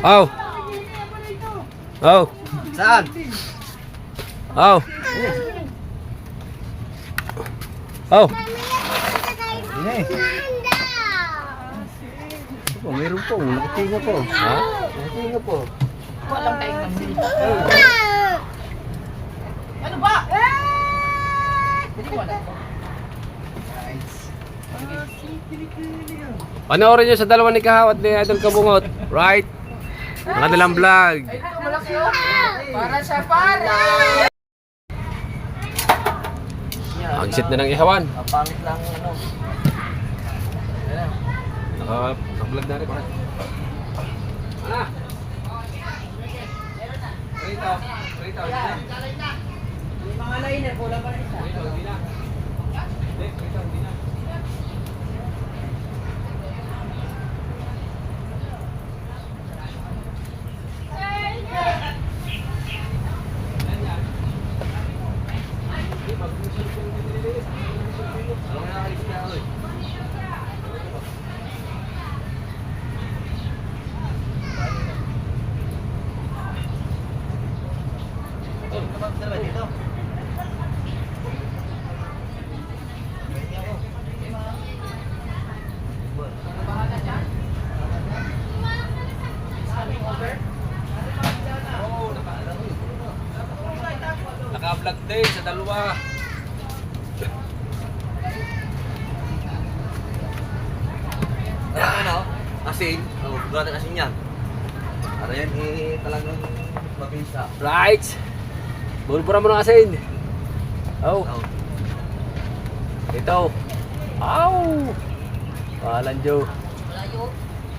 Aw! Aw! Saan? Aw! Aw! Yun eh. Oh, meron po. Nakatinga po. Ha? Nakatinga po. Walang time kami. Ano ba? Hindi ko alam. Panoorin nyo sa dalawa ni Kahawat ni Idol Kabungot. Right? Ang kanilang vlog. Ay, ito malaki oh. Para sa pare. Ang sit na ng ihawan. Ang pangit lang ano. Naka-vlog na rin. Ah! Rito. Yung mga liner, kulang pa rin isa. Hindi, sa dalawa. Ano? Asin. Oh, gano'n asin yan. Ano yan, talagang mabisa. Right. Bulbura mo ng asin. Oh. Oh. Ito. Ow. Palan, Joe.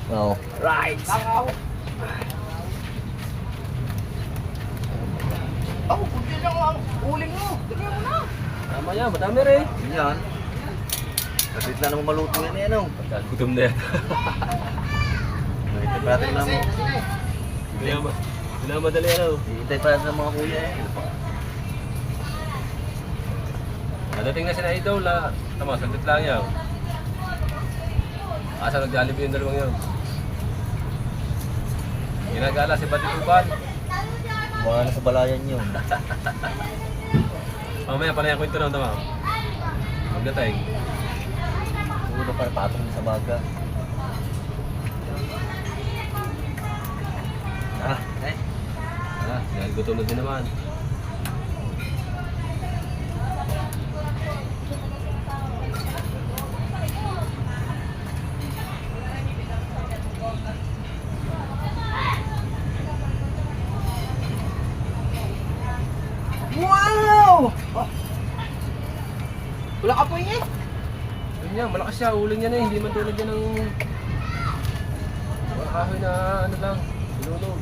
Oo. Right. Oh, kunti lang ang uling mo. Dali mo na. Tama yan, madami rin. Yun yan. Kasi na naman maluto yan eh, ano? Gutom na yan. Hintay pa natin ng Minamadali ano. hintay pa natin ng mga kuya eh. Ano pa? Nadating na sila Idol la. Tama, saglit lang yan. Asa nag-Jollibee yung dalawang yan. Ginagala si Batituban. Mga nasa balayan yun. Mamaya pa na yung kwento na, tama. Magdatay. Ulo para patong sa baga. Eh. Dahil gutom na din naman. Wow! Oh. Wala ka po eh. Yun yan, malakas siya. Uling yan eh. Hindi man tulad yan ng... Mga kahoy na ano lang. Sinunog.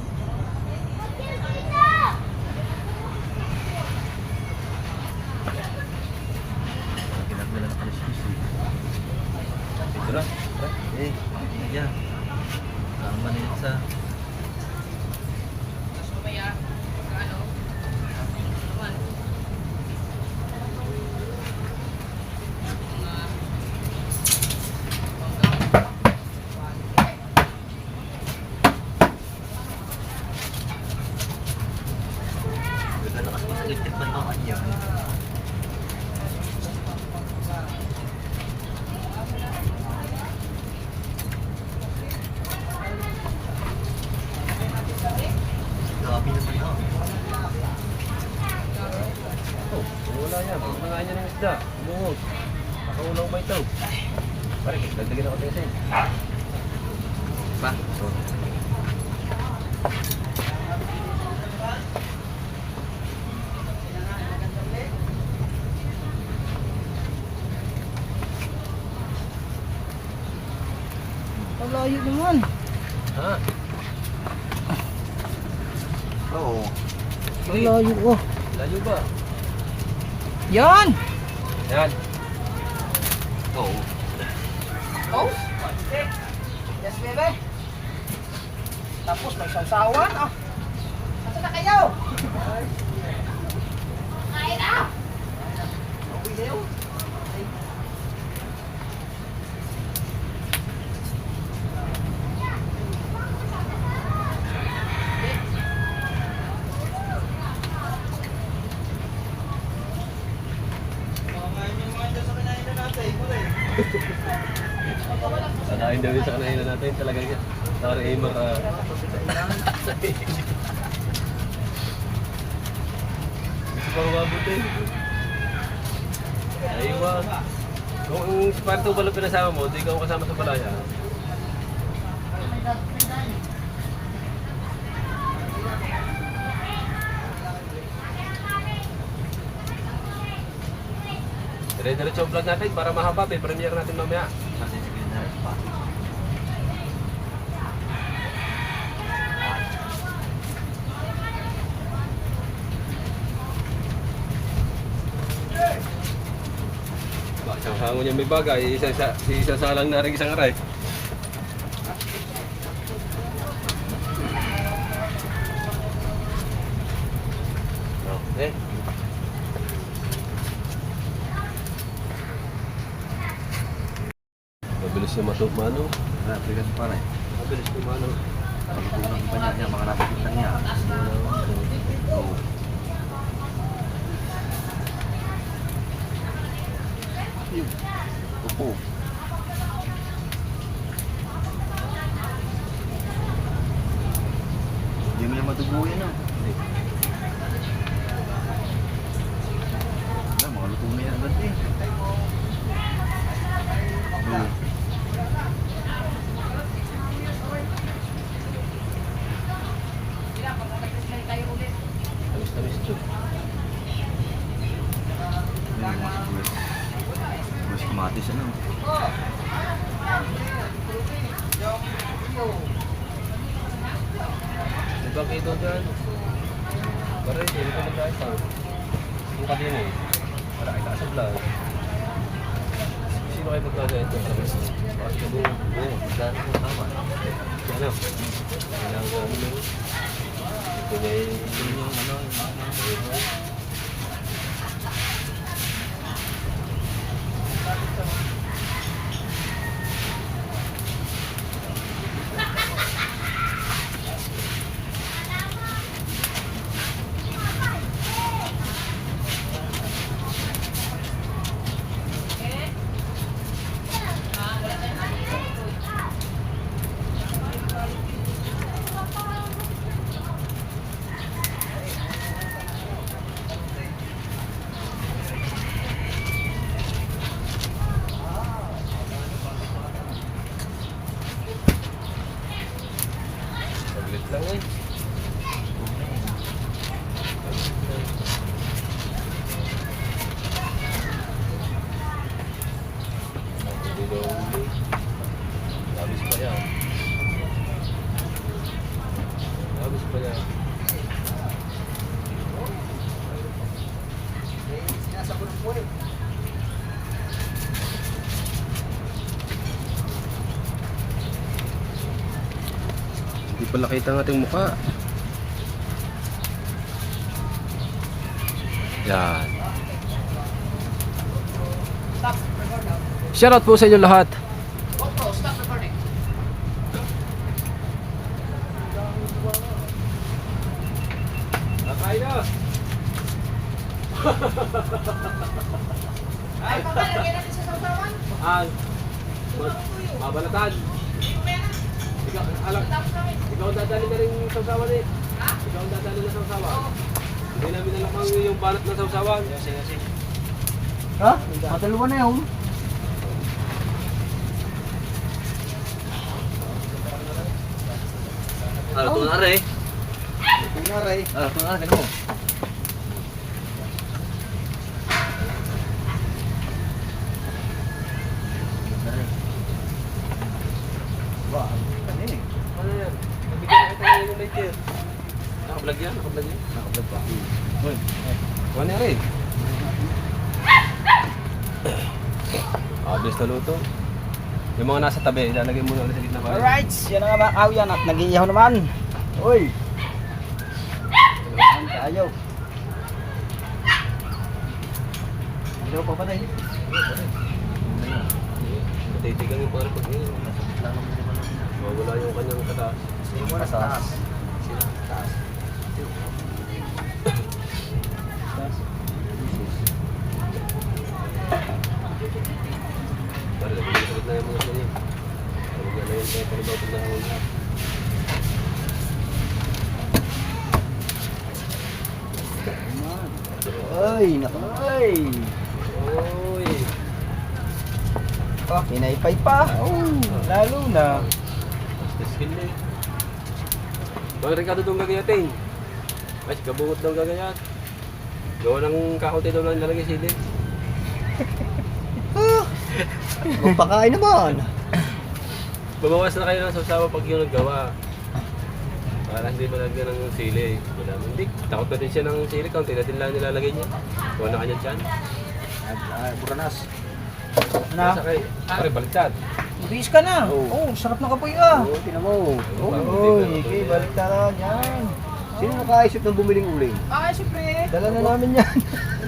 Ginagmala ng kalismis eh. Ito na. Eh, yan. Tama na yun sa... Ganda na kasi sa electric ban ng kanya. Grabe naman na. Oh, wala yan. Mga niya ng isda. Umuhog. Nakaulang pa ito. Pare, dagdagin ako tayo sa'yo. Ba? Ang layo naman. Ha? Oo. Ang layo oh. Layo ba? Yan! Yan. Oo. Oh! Yes, bebe. Tapos may sausawan ah. Asa na kayo? Kain na! Okay na yun. Sanayin daw yun sa kanahinan natin. Talagang yan. Sorry, Aymar. Gusto pa umabot eh. Aywan. Kung si Parto Balo pinasama mo, di ka kasama sa balaya. Dire-diretso ang vlog natin para mahaba. Premiere natin mamaya. Kasi sige na pa. Isang hango niya may bagay, isa salang na rin isang aray. Okay. Mabilis niya mano. Bigat pa rin. Mabilis niya mano. Pagkulang iba niya, mga nasa kita niya. Oo. Upo. Hindi mo na matubuhin ah. Diba kayo dyan? Pare, hindi ko mag-ayos pa. Yung kanina eh. Para kita sa vlog. Sino kayo mag-ayos ito? Bakit ka buo? Oo, magkano mo tama. Ano? Kailangan ko ano lang. Ito may... yung ano, saglit lang eh. Hindi daw uli. Labis pa yan. Labis pa yan. Sinasabon po eh. Hindi pala kita ang ating mukha. Yan. Stop record now. Shoutout po sa inyo lahat. GoPro, stop recording. Nakain na. Ay, papa, lagyan natin sa sausawan. Mabalatan. Ikaw dadali na rin yung sausawan eh. Ha? Ikaw dadali na sausawan. Hindi namin alam yung balat ng sausawan. Ha? Matalawa na yun. Ano, ito na rin. Kungaray. Ito na rin, mo. Ba, ano eh. Ano yan? Nabigyan kita ng yung light here. Nakablog yan? Nakablog yan? Nakablog pa. Uy. Kuha niya rin. Abilis na luto. Yung mga nasa tabi, ilalagay muna ulit sa gitna pa. Alright, yan na nga mga awyan at nag-iihaw naman. Uy. Ang tayo. Ano pa ba na yun? Matitigan yung parang pag yun. Mawala yung kanyang kataas. Sino muna sa taas? Taas. Para lagay sa gitna yung mga ganyan. Parang yan na yun tayo para daw pag nahawal lahat. Ay, naku. Ay. Uy! Oh, pinaypay pa. Oh, lalo na. Basta skill na eh. Bang Ricardo doon gagayatin. Ay, kabungot daw gagayat. Gawa ng kakote daw lang lalagay sili. Magpakain naman. Babawas na kayo ng sausawa pag yung naggawa. Para hindi malagyan ng sili. Wala mo. Hindi. Takot pa din siya ng sili. Kaunti na din lang nilalagay niya. Gawa na kanya dyan. Buranas. Nasa kayo. Pare, baliktad. Mabihis ka na. Oo. Oh, sarap ng kapoy ah. Oo, tinan mo. Oo, Uy, okay, balik na yan. Sino nakaisip ng bumiling uling? Ah, siyempre. Dala na namin yan.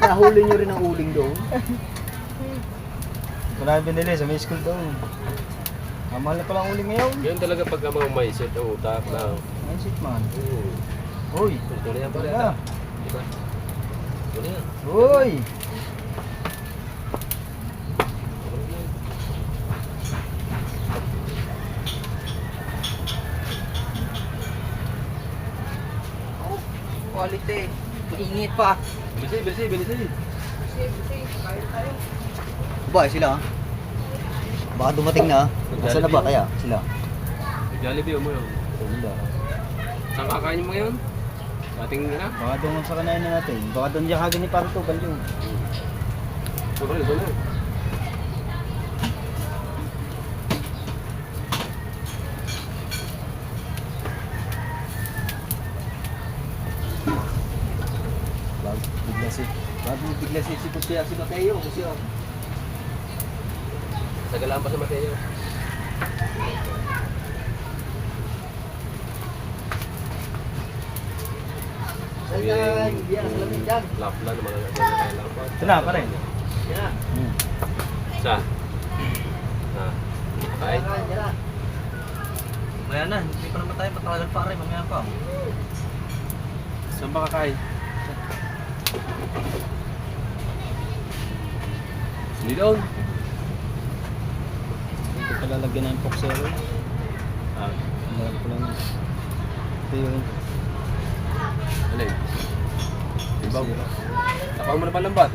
Nahuli nyo rin ang uling doon. Marami binili sa may school doon. Ang mahal na palang uling ngayon. Ganyan talaga pag ang mga mindset o utak na. Mindset man. Oo. Uy, Ito na yan pare. wala. Diba? Ito na yan. Uy. Quality. Init pa. Bilisi, bilisi, bilisi. Ba, sila. Baka dumating na. Nasaan na ba kaya sila? Jollibee mo yun. Wala. Saan kakain mo ngayon? Dating na? Baka doon sa kanayan na natin. Baka doon diyan kagani para to, balyo. Sobrang ito na. kasi. Bago bigla sisikot siya si Mateo kasi Sagalaan pa sa Mateo. Saan hindi yan, sa lamig dyan. Lapla ng mga lapla. Ito na, pare. Yan na. Sa? Ay. Yan na. Maya na, hindi pa naman tayo matalagan pare, mamaya pa. Saan ba kakain? Hindi doon. Ito pala lagyan na yung poksero. Meron ko lang. Ito yung Ano yun? Ibaw. Tapang mo na palambat.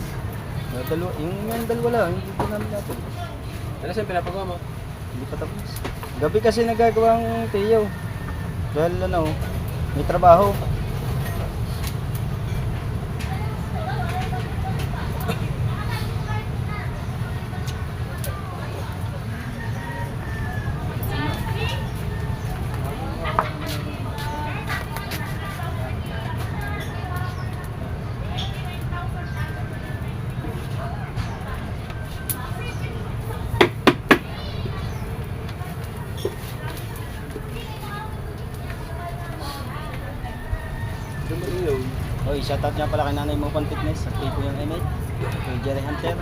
yung dalawa lang, hindi ko namin natin. Ano sa'yo pinapagawa mo? Hindi pa tapos. Gabi kasi nagagawa ang tiyaw. Dahil may trabaho. Oy, shoutout nga pala kay Nanay Mopan Fitness at kay Kuyang Emmet, kay Jerry Hunter.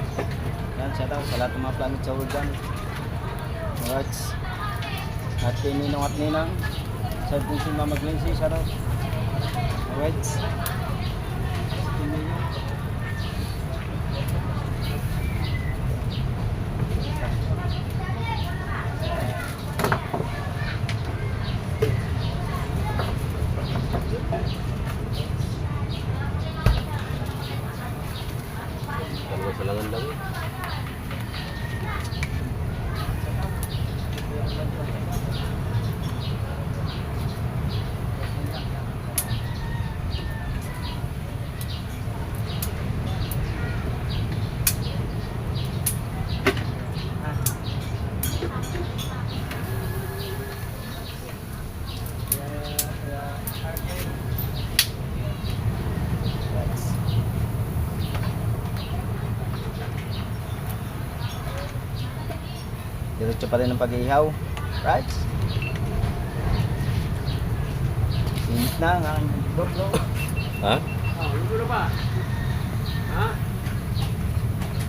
Yan, shoutout sa lahat ng mga planet sa world dyan. Alright. At kay Ninong at Ninang. Sa kung si Mama Glency, shoutout. Alright. Kay Ninong. Dalawa sa langan lang. Diretso pa rin ang pag-ihaw. Right? Init na ang aking bro. Ha?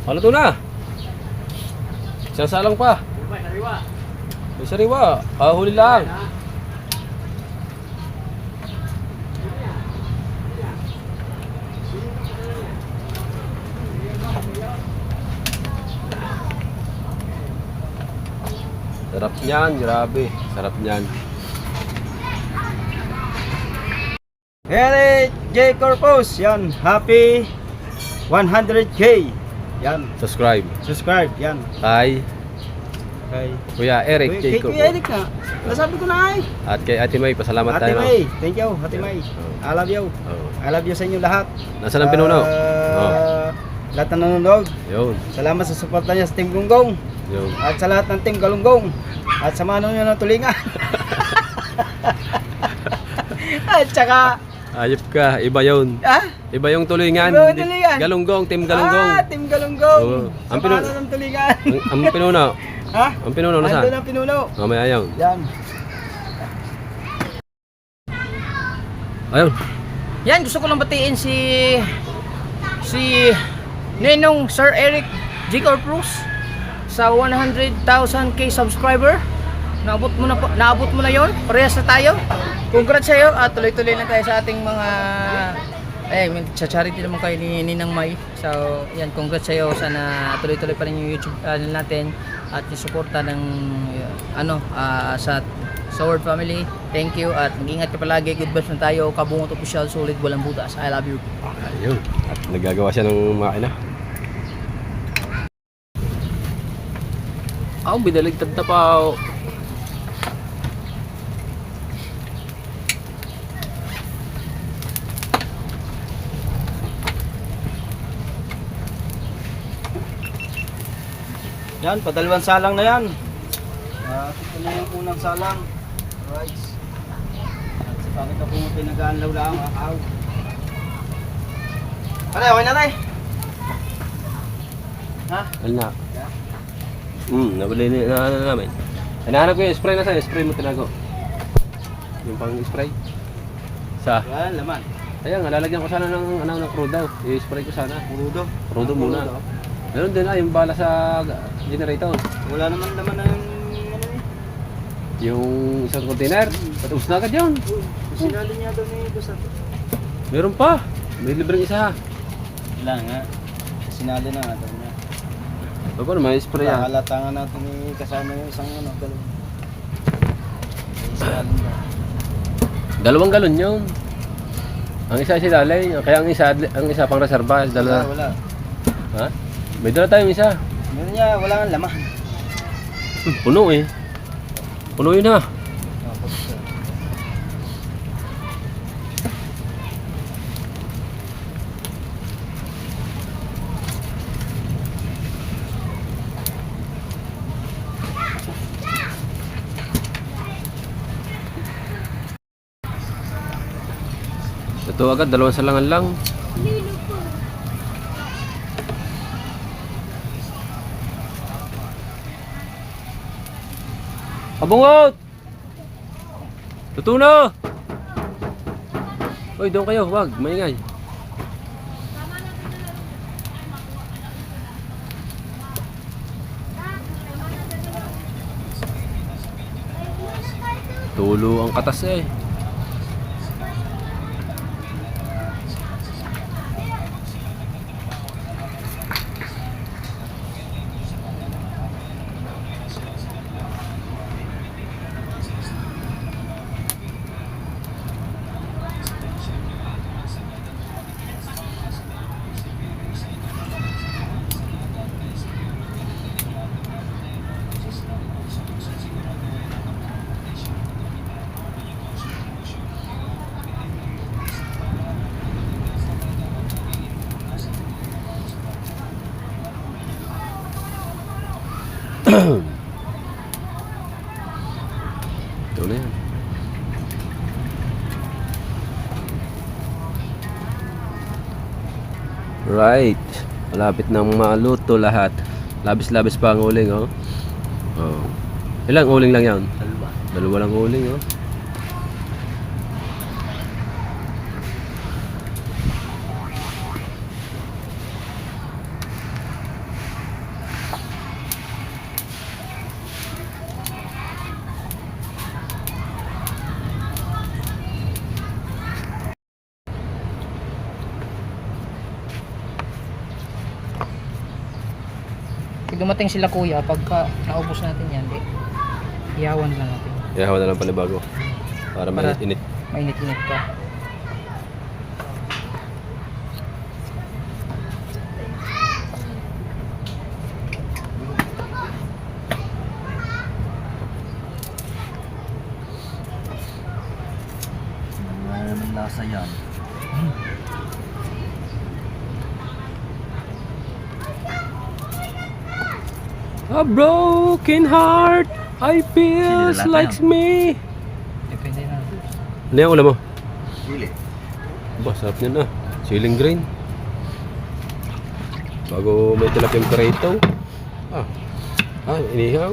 Ano to na? Isang salang pa. May sariwa. Huli lang. Sarap niyan, grabe. Sarap niyan. Hey, J. Corpus. Yan, happy 100K. Yan, Subscribe. subscribe. Yan. Kay Kay Kuya Eric Kay Jacob. Kuya Eric na. Nasabi ko na ay. At kay Ate May, pasalamat Ate tayo. no? May, thank you, Ate May. Oh. I love you. Oh. I love you sa inyo lahat. Nasaan ang pinuno? Lahat na nanonood. Yun. Salamat sa suporta niya sa Team Gunggong. Yun. At sa lahat ng Team Galunggong. At sa mga nyo ng tulingan. At saka, Ayop ka, iba yun. Iba yung tulingan. Iba yung tulingan. Galunggong, Team Galunggong. Team Galunggong. Oo. Sa Ang mga ng tulingan. ang pinuno. Ha? Ang pinuno na Andun saan? ang pinuno. Mamaya yun. Yan. Ayun. Yan, gusto ko lang batiin si Ninong Sir Eric J. Corpus sa 100,000k subscriber. Naabot mo na yon. Parehas na tayo. Congrats sa iyo at tuloy-tuloy na tayo sa ating mga sa charity naman kayo ni Ninang May. So, yan, congrats sa iyo. Sana tuloy-tuloy pa rin yung YouTube channel natin at yung suporta ng sa Word Family. Thank you at mag-ingat ka palagi. Good vibes na tayo. Kabungot official, solid, walang butas. I love you. Ayun. At nagagawa siya ng makina. Binaligtad na pa. Yan, padalawang salang na yan. Ito na yung unang salang. Right. At sa bakit ako pinaganlaw lang ang akaw. Pare, okay na tayo. Ano na? Nabili na ano namin. Hinahanap ko yung spray na sa'yo. Spray mo tinago. Yung pang spray. Sa? Wala laman. Ayan, lalagyan ko sana ng crude daw. I-spray ko sana. Purudo. Crudo muna. Meron din yung bala sa generator. Wala naman laman na yung ano eh. Yung isang container. Patapos na agad yun. Sinali niya daw ni Boss Ato. Meron pa. May libreng isa. Ilan nga. Sinali na nga daw niya. Paano may spray yan? Kakalatangan natin ni kasama yung isang ano, dalawa. Sinali na. 2 galon yun. Ang isa sinalay. Kaya ang isa pang reserva. Dala. Wala. Ha? May dala tayong isa. Meron niya, wala kang laman. Puno eh. Puno yun ha. Ito agad, 2 salangan lang. Abungot! Tutuno! Uy, doon kayo, wag, maingay. Tulo ang katas eh. Ito na yan. Right. Malapit nang maluto lahat. Labis-labis pa ang uling, oh. Oh. Ilang uling lang yan? 2 lang uling, oh. Pag dumating sila kuya, pagka naubos natin yan, iyawan lang natin. Ihawa na lang panibago. Para Para- mainit-init. Mainit-init pa. Wala naman lasa yan. A broken heart, I feels Sinilala like yan. me. Depende na. Ano yung ulam mo? Sili. Ba, sarap niya na. Siling green. Bago may tilapiyang prito. Inihaw.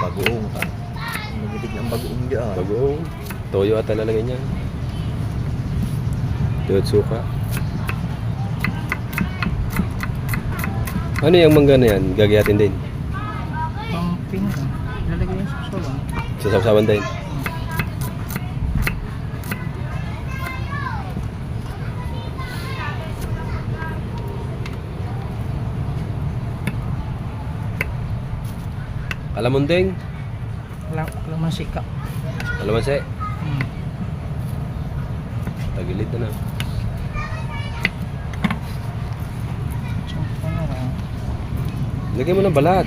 Bagoong pa. Magitig ng bagoong dyan. Bagoong. Toyo ata lalagay niya. Toyo at suka. Ano yung mangga na yan? Gagayatin din. Ang pink, lalagay yung susulan. Sasawsawan din. Kalamundeng. Kalamansi ka. Kalamansi. Tagilid na na. So, ano lang. Lagay mo ng balat.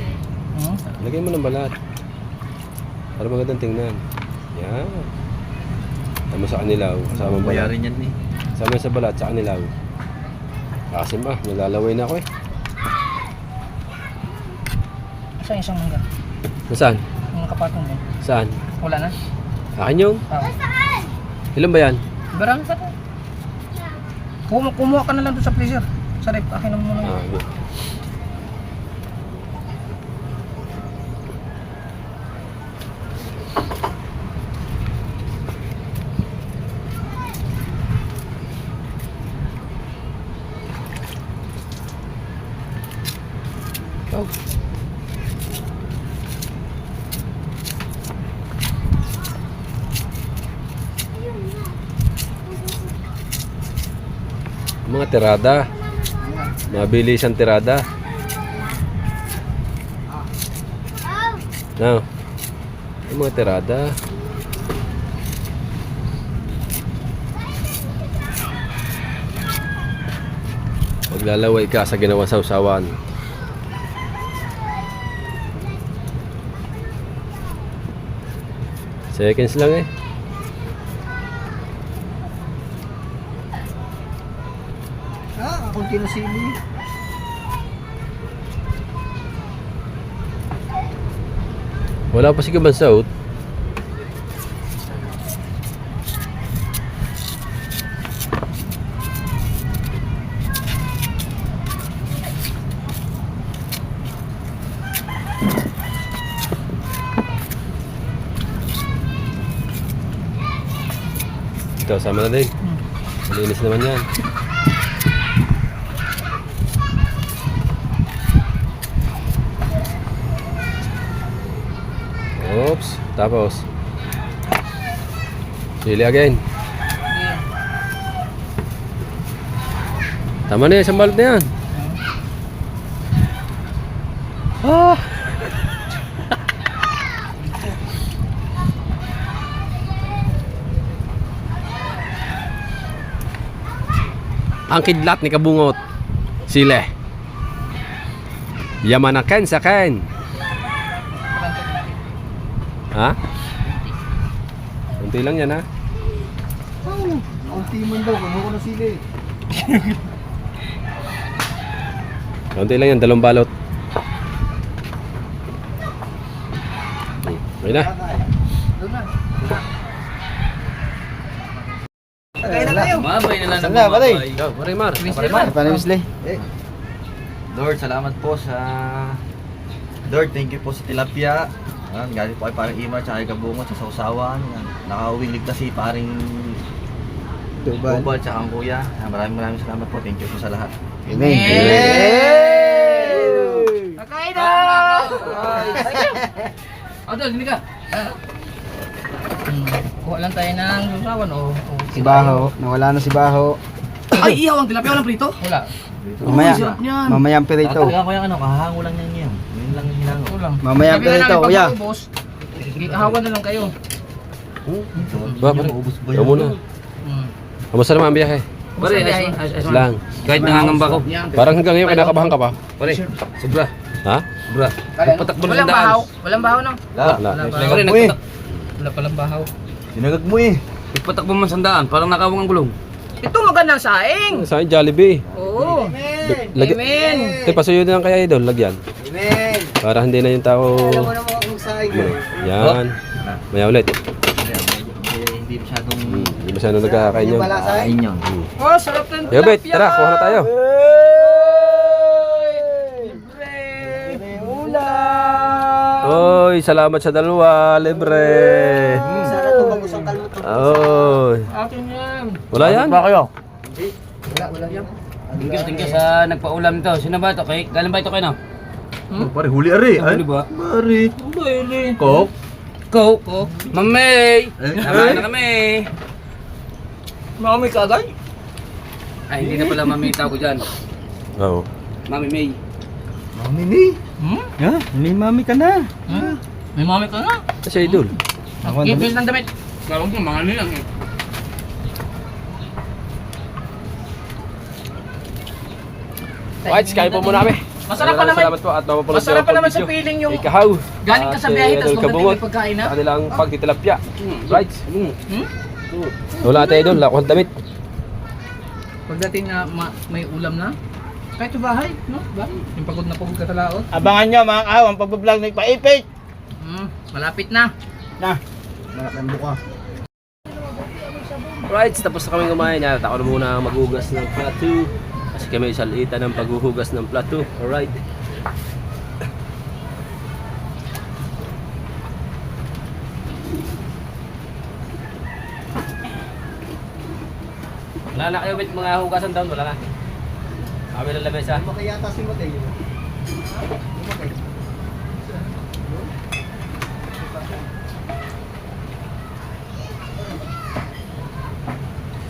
Hmm? Lagay mo ng balat. Para magandang tingnan. Yan. Tama sa kanilaw. Kasama balat. Bayarin yan eh. Sama sa balat sa kanilaw. Kasi ba, nalalaway na ako eh. Saan isang mangga? Nasaan? Ang kapatong mo. Saan? Wala na. Akin yung? Ilan ba yan? Barang sa to. Kumuha ka na lang doon sa freezer. Sa rep, akin na muna. Ah, good. Oh. Mga tirada. Mabilis ang tirada. No. Yung mga tirada. Maglalaway ka sa ginawang sausawan. Seconds lang eh. Kunti na sili. Wala pa si Kabansaut. Ito, sama na din. Malinis naman yan. Oops, tapos sili again. Tama na yan, isang balot na yan. Ah! Ang kidlat ni Kabungot. Sili. Yaman na ken sa ken. Ha? Kunti lang yan ha? Kunti man daw, kumuha ko ng sili. Kunti lang yan, 2 balot. Okay na. Doon na. Kaya na tayo. Mabay na lang Saan ng na, patay? mabay. Go, Marimar. Paano Wesley? Lord, salamat po sa... Lord, thank you po sa tilapia. Yan, galing po kay parang Imar at kay Kabungot sa sausawan. Yan, nakauwing ligtas si paring Tubal at ang kuya. Yan, maraming salamat po. Thank you po sa lahat. Amen. Kakain na! Adol, hindi ka. Kuha lang tayo ng susawan o... Si Baho, nawala na si Baho. Ay, ihaw ang tilapia, walang prito? Wala. Mamaya, sarap yan. mamaya ang pirito. Tatalaga ko yung ano, kahango lang yan yan. Yun lang yung hinango. Kulang. Mamaya ang pirito, kuya. Ihawan na lang kayo. Ba, pare. Ubus ba Ikaw muna. Kamusta naman ang biyahe? Pare, Lang. kahit nangangamba ko. Parang hanggang ngayon kinakabahan ka pa. Pare, sobra. Ha? Sobra. Patakbo ng Walang daan. bahaw. Walang bahaw no? Wala. Pare, mo eh. Wala palang bahaw. Sinagag mo eh. nagpatakbo man sandaan, parang nakawang ang gulong. Ito magandang saing. Sa akin, Jollibee. Oo. Lagi- Amen. pasuyo na lang kaya idol, lagyan. Amen. Para hindi na yung tao... Alam mo naman kung saan Yan. Maya ulit. Hindi masyadong... Hindi masyado nagkakain yun. Kain yun. Oh, sarap ng Yo, bet, tara, kuha na tayo. Oy, salamat sa dalawa, libre. Sana tumagos ang kalmutan. Oy. Akin yan. Wala yan? Ba kayo? Wala yan. Thank you sa nagpaulam nito. Sino ba ito? Galing ba ito kayo no? Pare, huli ari. Ano ba? Pare. Coke? Coke? Mamay! Tama na kami! Mami kagay. Ay, hindi na pala Mami tawag ko dyan. Oo. Mami May. Mami ni. Ha? May mami ka na. May mami ka nga. Kasi idol. Gipis ng damit. Tawag mo, mga nilang eh. Right, kain po muna kami. Masarap pa naman. Salamat po at mapapulot Masarap pa niyo ang naman sa video. feeling yung Ikaw. galing ka sa biyahe tapos pagdating may pagkain na. Sa kanilang pagtitilapia. Right. Wala tayo idol, lakuha ng damit. Pagdating na may ulam na. Kahit sa bahay, no? Bahay. Yung pagod na pagod ka sa laot. Abangan nyo mga kaw, ang pagbablog ng Paipit. Malapit na. Malapit buka. Right, tapos na kami kumain. Ako na muna maghugas ng plato. Kasi kami salitan ng paghuhugas ng plato. Alright. Wala na kayo mga hugasan down, wala na. Kami lang lamesa. Makayata si Matay.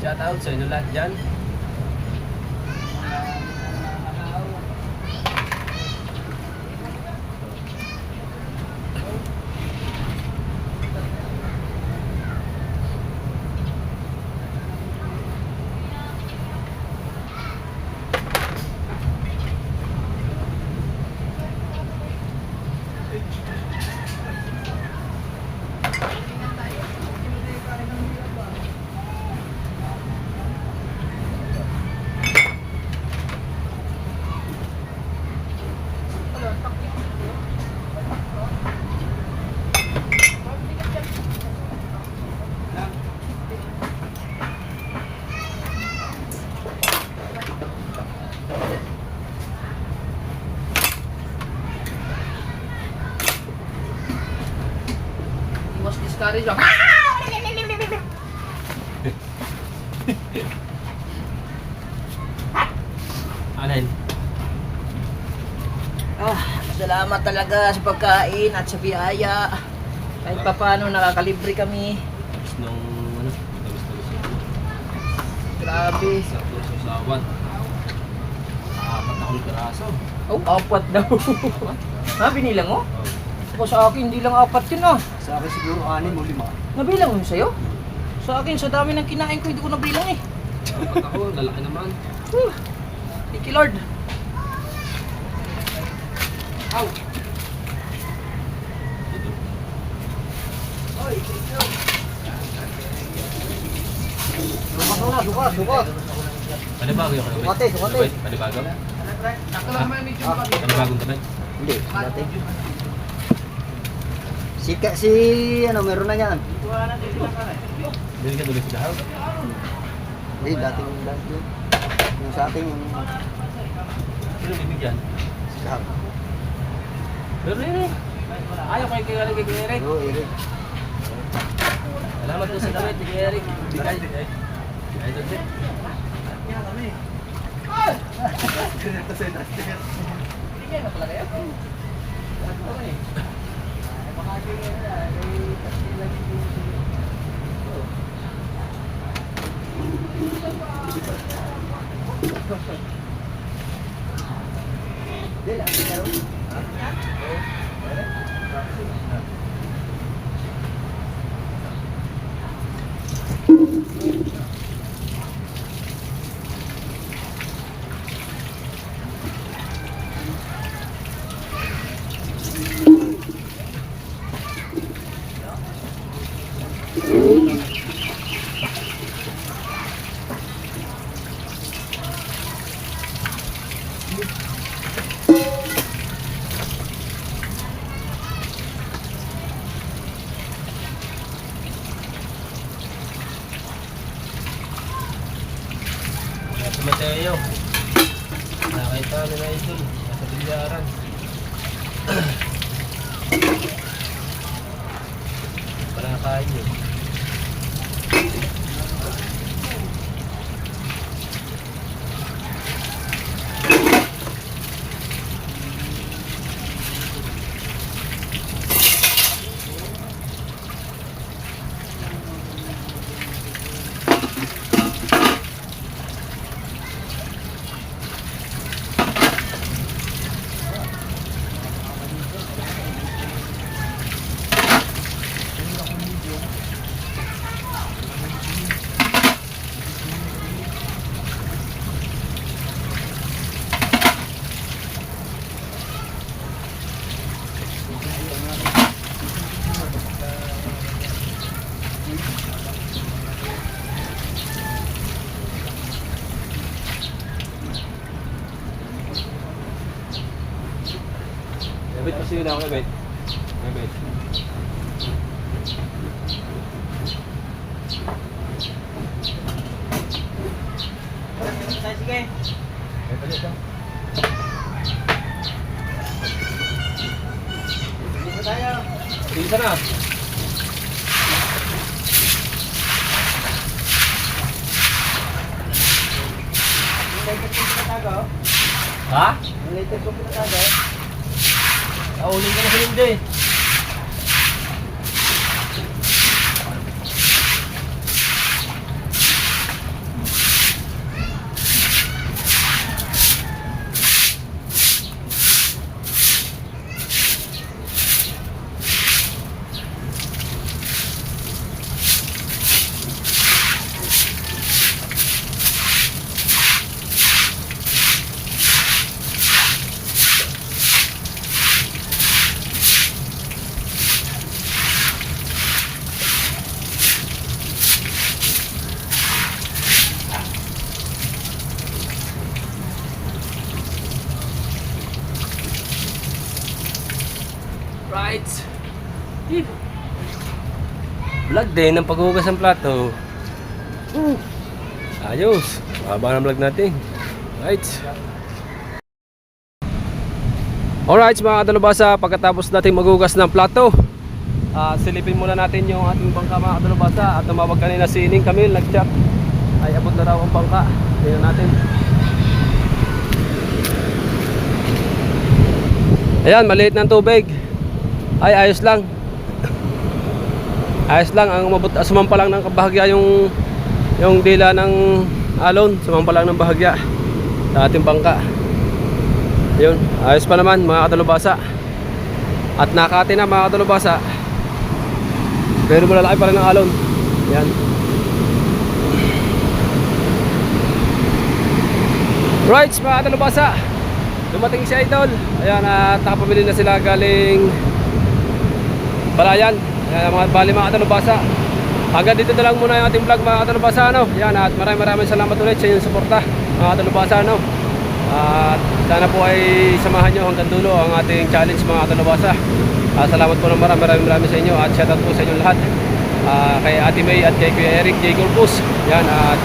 Shout out sa inyo lahat dyan. Iwas discourage lang. Anin? Salamat talaga sa pagkain at sa biyaya. Kahit pa paano nakakalibre kami. Tapos nung ano? Grabe. Sa sawan. 4 akong piraso. Oh, 4 daw. Ha, binilang mo? Ako sa akin, hindi lang 4 yun ah. Sa akin siguro 6 o 5. Nabilang mo sa'yo? Sa akin, sa dami ng kinain ko, hindi ko nabilang eh. 4 ako, lalaki naman. Thank you, Lord. Ow. Sukat. Panibago yung ano? Sukate. Panibago? Ako lang naman medyo mabit. Panibagong tabi? Hindi, sukate. Si ano, meron na yan. Dili ka tuloy sa dahaw? Hindi, dating yun. Yung sa atin, yung Sino bibigyan? si Kahap. Pero Eric. Ayaw kayo kay Eric. Oo, Eric. Salamat po sa damit kay Eric. Bigay. Ay, doon din. Si Mateo. Nakita na na idol. Nasa bilyaran. Wala na kain yun. David, pasiyo na ako, David. Sige. Dito tayo. Isa na. Ha? Ang latest ko pinatago. Nauling ka na sa hindi. Right. Vlog din ng paghugas ng plato. Ayos. Haba ng vlog natin. Right. Alright mga kadalubasa, pagkatapos natin maghugas ng plato, silipin muna natin yung ating bangka mga kadalubasa. At tumawag kanina si Ining Camille, nag-chat. Ay abot na raw ang bangka. Tingnan natin. Ayan, maliit ng tubig. Ay, ayos lang. Ayos lang, ang umabot, sumampa lang ng bahagya yung dila ng alon, sumampa lang ng bahagya sa ating bangka. Yun, ayos pa naman mga kadalubasa. At nakati na mga kadalubasa. Pero malalaki pa rin ang alon. Yan. Right mga kadalubasa, dumating si Idol. Ayan, at nakapamili na sila galing Balayan. Yan mga bali mga kadalubasa. Hanggang dito na lang muna yung ating vlog mga kadalubasa, no? Yan, at maraming salamat ulit sa inyong suporta mga kadalubasa, no? At sana po ay samahan nyo hanggang dulo ang ating challenge mga kadalubasa. Salamat po ng maraming sa inyo. At shoutout po sa inyong lahat, kay Ate May at kay Kuya Eric J. Corpus. Yan, at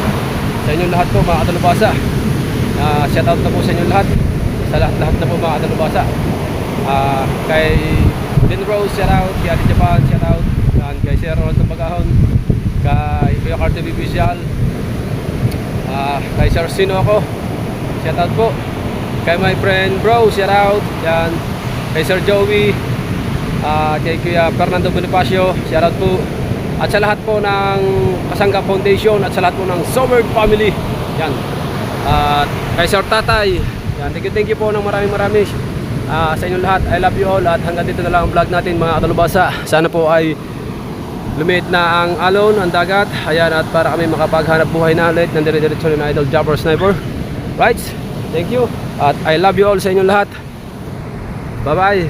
sa inyong lahat po mga kadalubasa. Shoutout na po sa inyong lahat. Sa lahat na po mga kadalubasa. Kay Din Rose, shoutout. Kay Ate Japan, shoutout. Yan, kay Sir Ronald Bagahon. Kay Kuya Carter Bibisyal. Kay Sir Sino ako, shoutout po. Kay my friend bro, shoutout. Yan, kay Sir Joey. Kay Kuya Fernando Bonifacio, shoutout po. At sa lahat po ng Kasangga Foundation at sa lahat po ng Summer Family. Yan. At kay Sir Tatay. Yan, thank you po ng maraming sa inyong lahat. I love you all. At hanggang dito na lang ang vlog natin mga kadalubasa. Sana po ay lumiit na ang alon, ang dagat. Ayan, at para kami makapaghanap buhay na ulit ng dire-diretso ni Idol Jumper Sniper. Right? Thank you. At I love you all sa inyong lahat. Bye bye.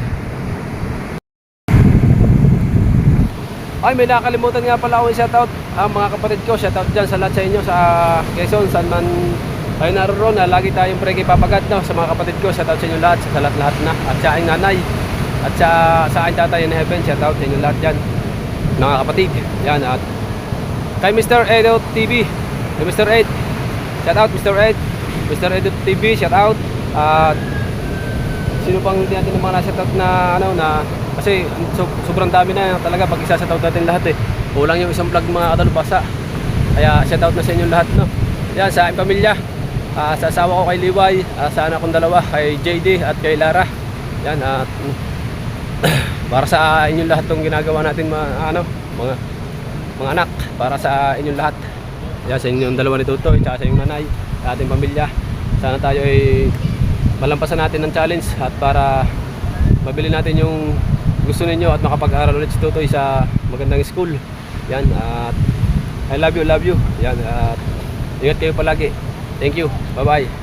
Ay, may nakalimutan nga pala ako i-shoutout ang mga kapatid ko. Shoutout dyan sa lahat sa inyo sa Quezon, saan man kayo naroon, na lagi tayong pregi papagat, no? Sa mga kapatid ko, shoutout sa inyo lahat, sa lahat na. At sa aking nanay, at sa aking tatay in heaven, shoutout sa inyo lahat dyan, mga kapatid. Yan, at kay Mr. Edo TV, kay Mr. Ed, shoutout Mr. Ed, Mr. Edo TV, shoutout. At sino pang hindi natin ng mga na-shoutout na ano, na kasi sobrang dami na talaga pag isa-shoutout natin lahat eh. Kulang yung isang vlog mga kadalubasa. Kaya shoutout na sa inyo lahat, no? Yan, sa aking pamilya, sa asawa ko kay Liway, sa anak kong dalawa kay JD at kay Lara. Yan, at para sa inyong lahat tong ginagawa natin mga anak, para sa inyong lahat. Yan, sa inyong dalawa ni Tutoy, sa inyong nanay, sa ating pamilya. Sana tayo ay malampasan natin ng challenge at para mabili natin yung gusto ninyo at makapag-aral ulit si Tutoy sa magandang school. Yan, at I love you. Yan, at ingat kayo palagi. Thank you. Bye-bye.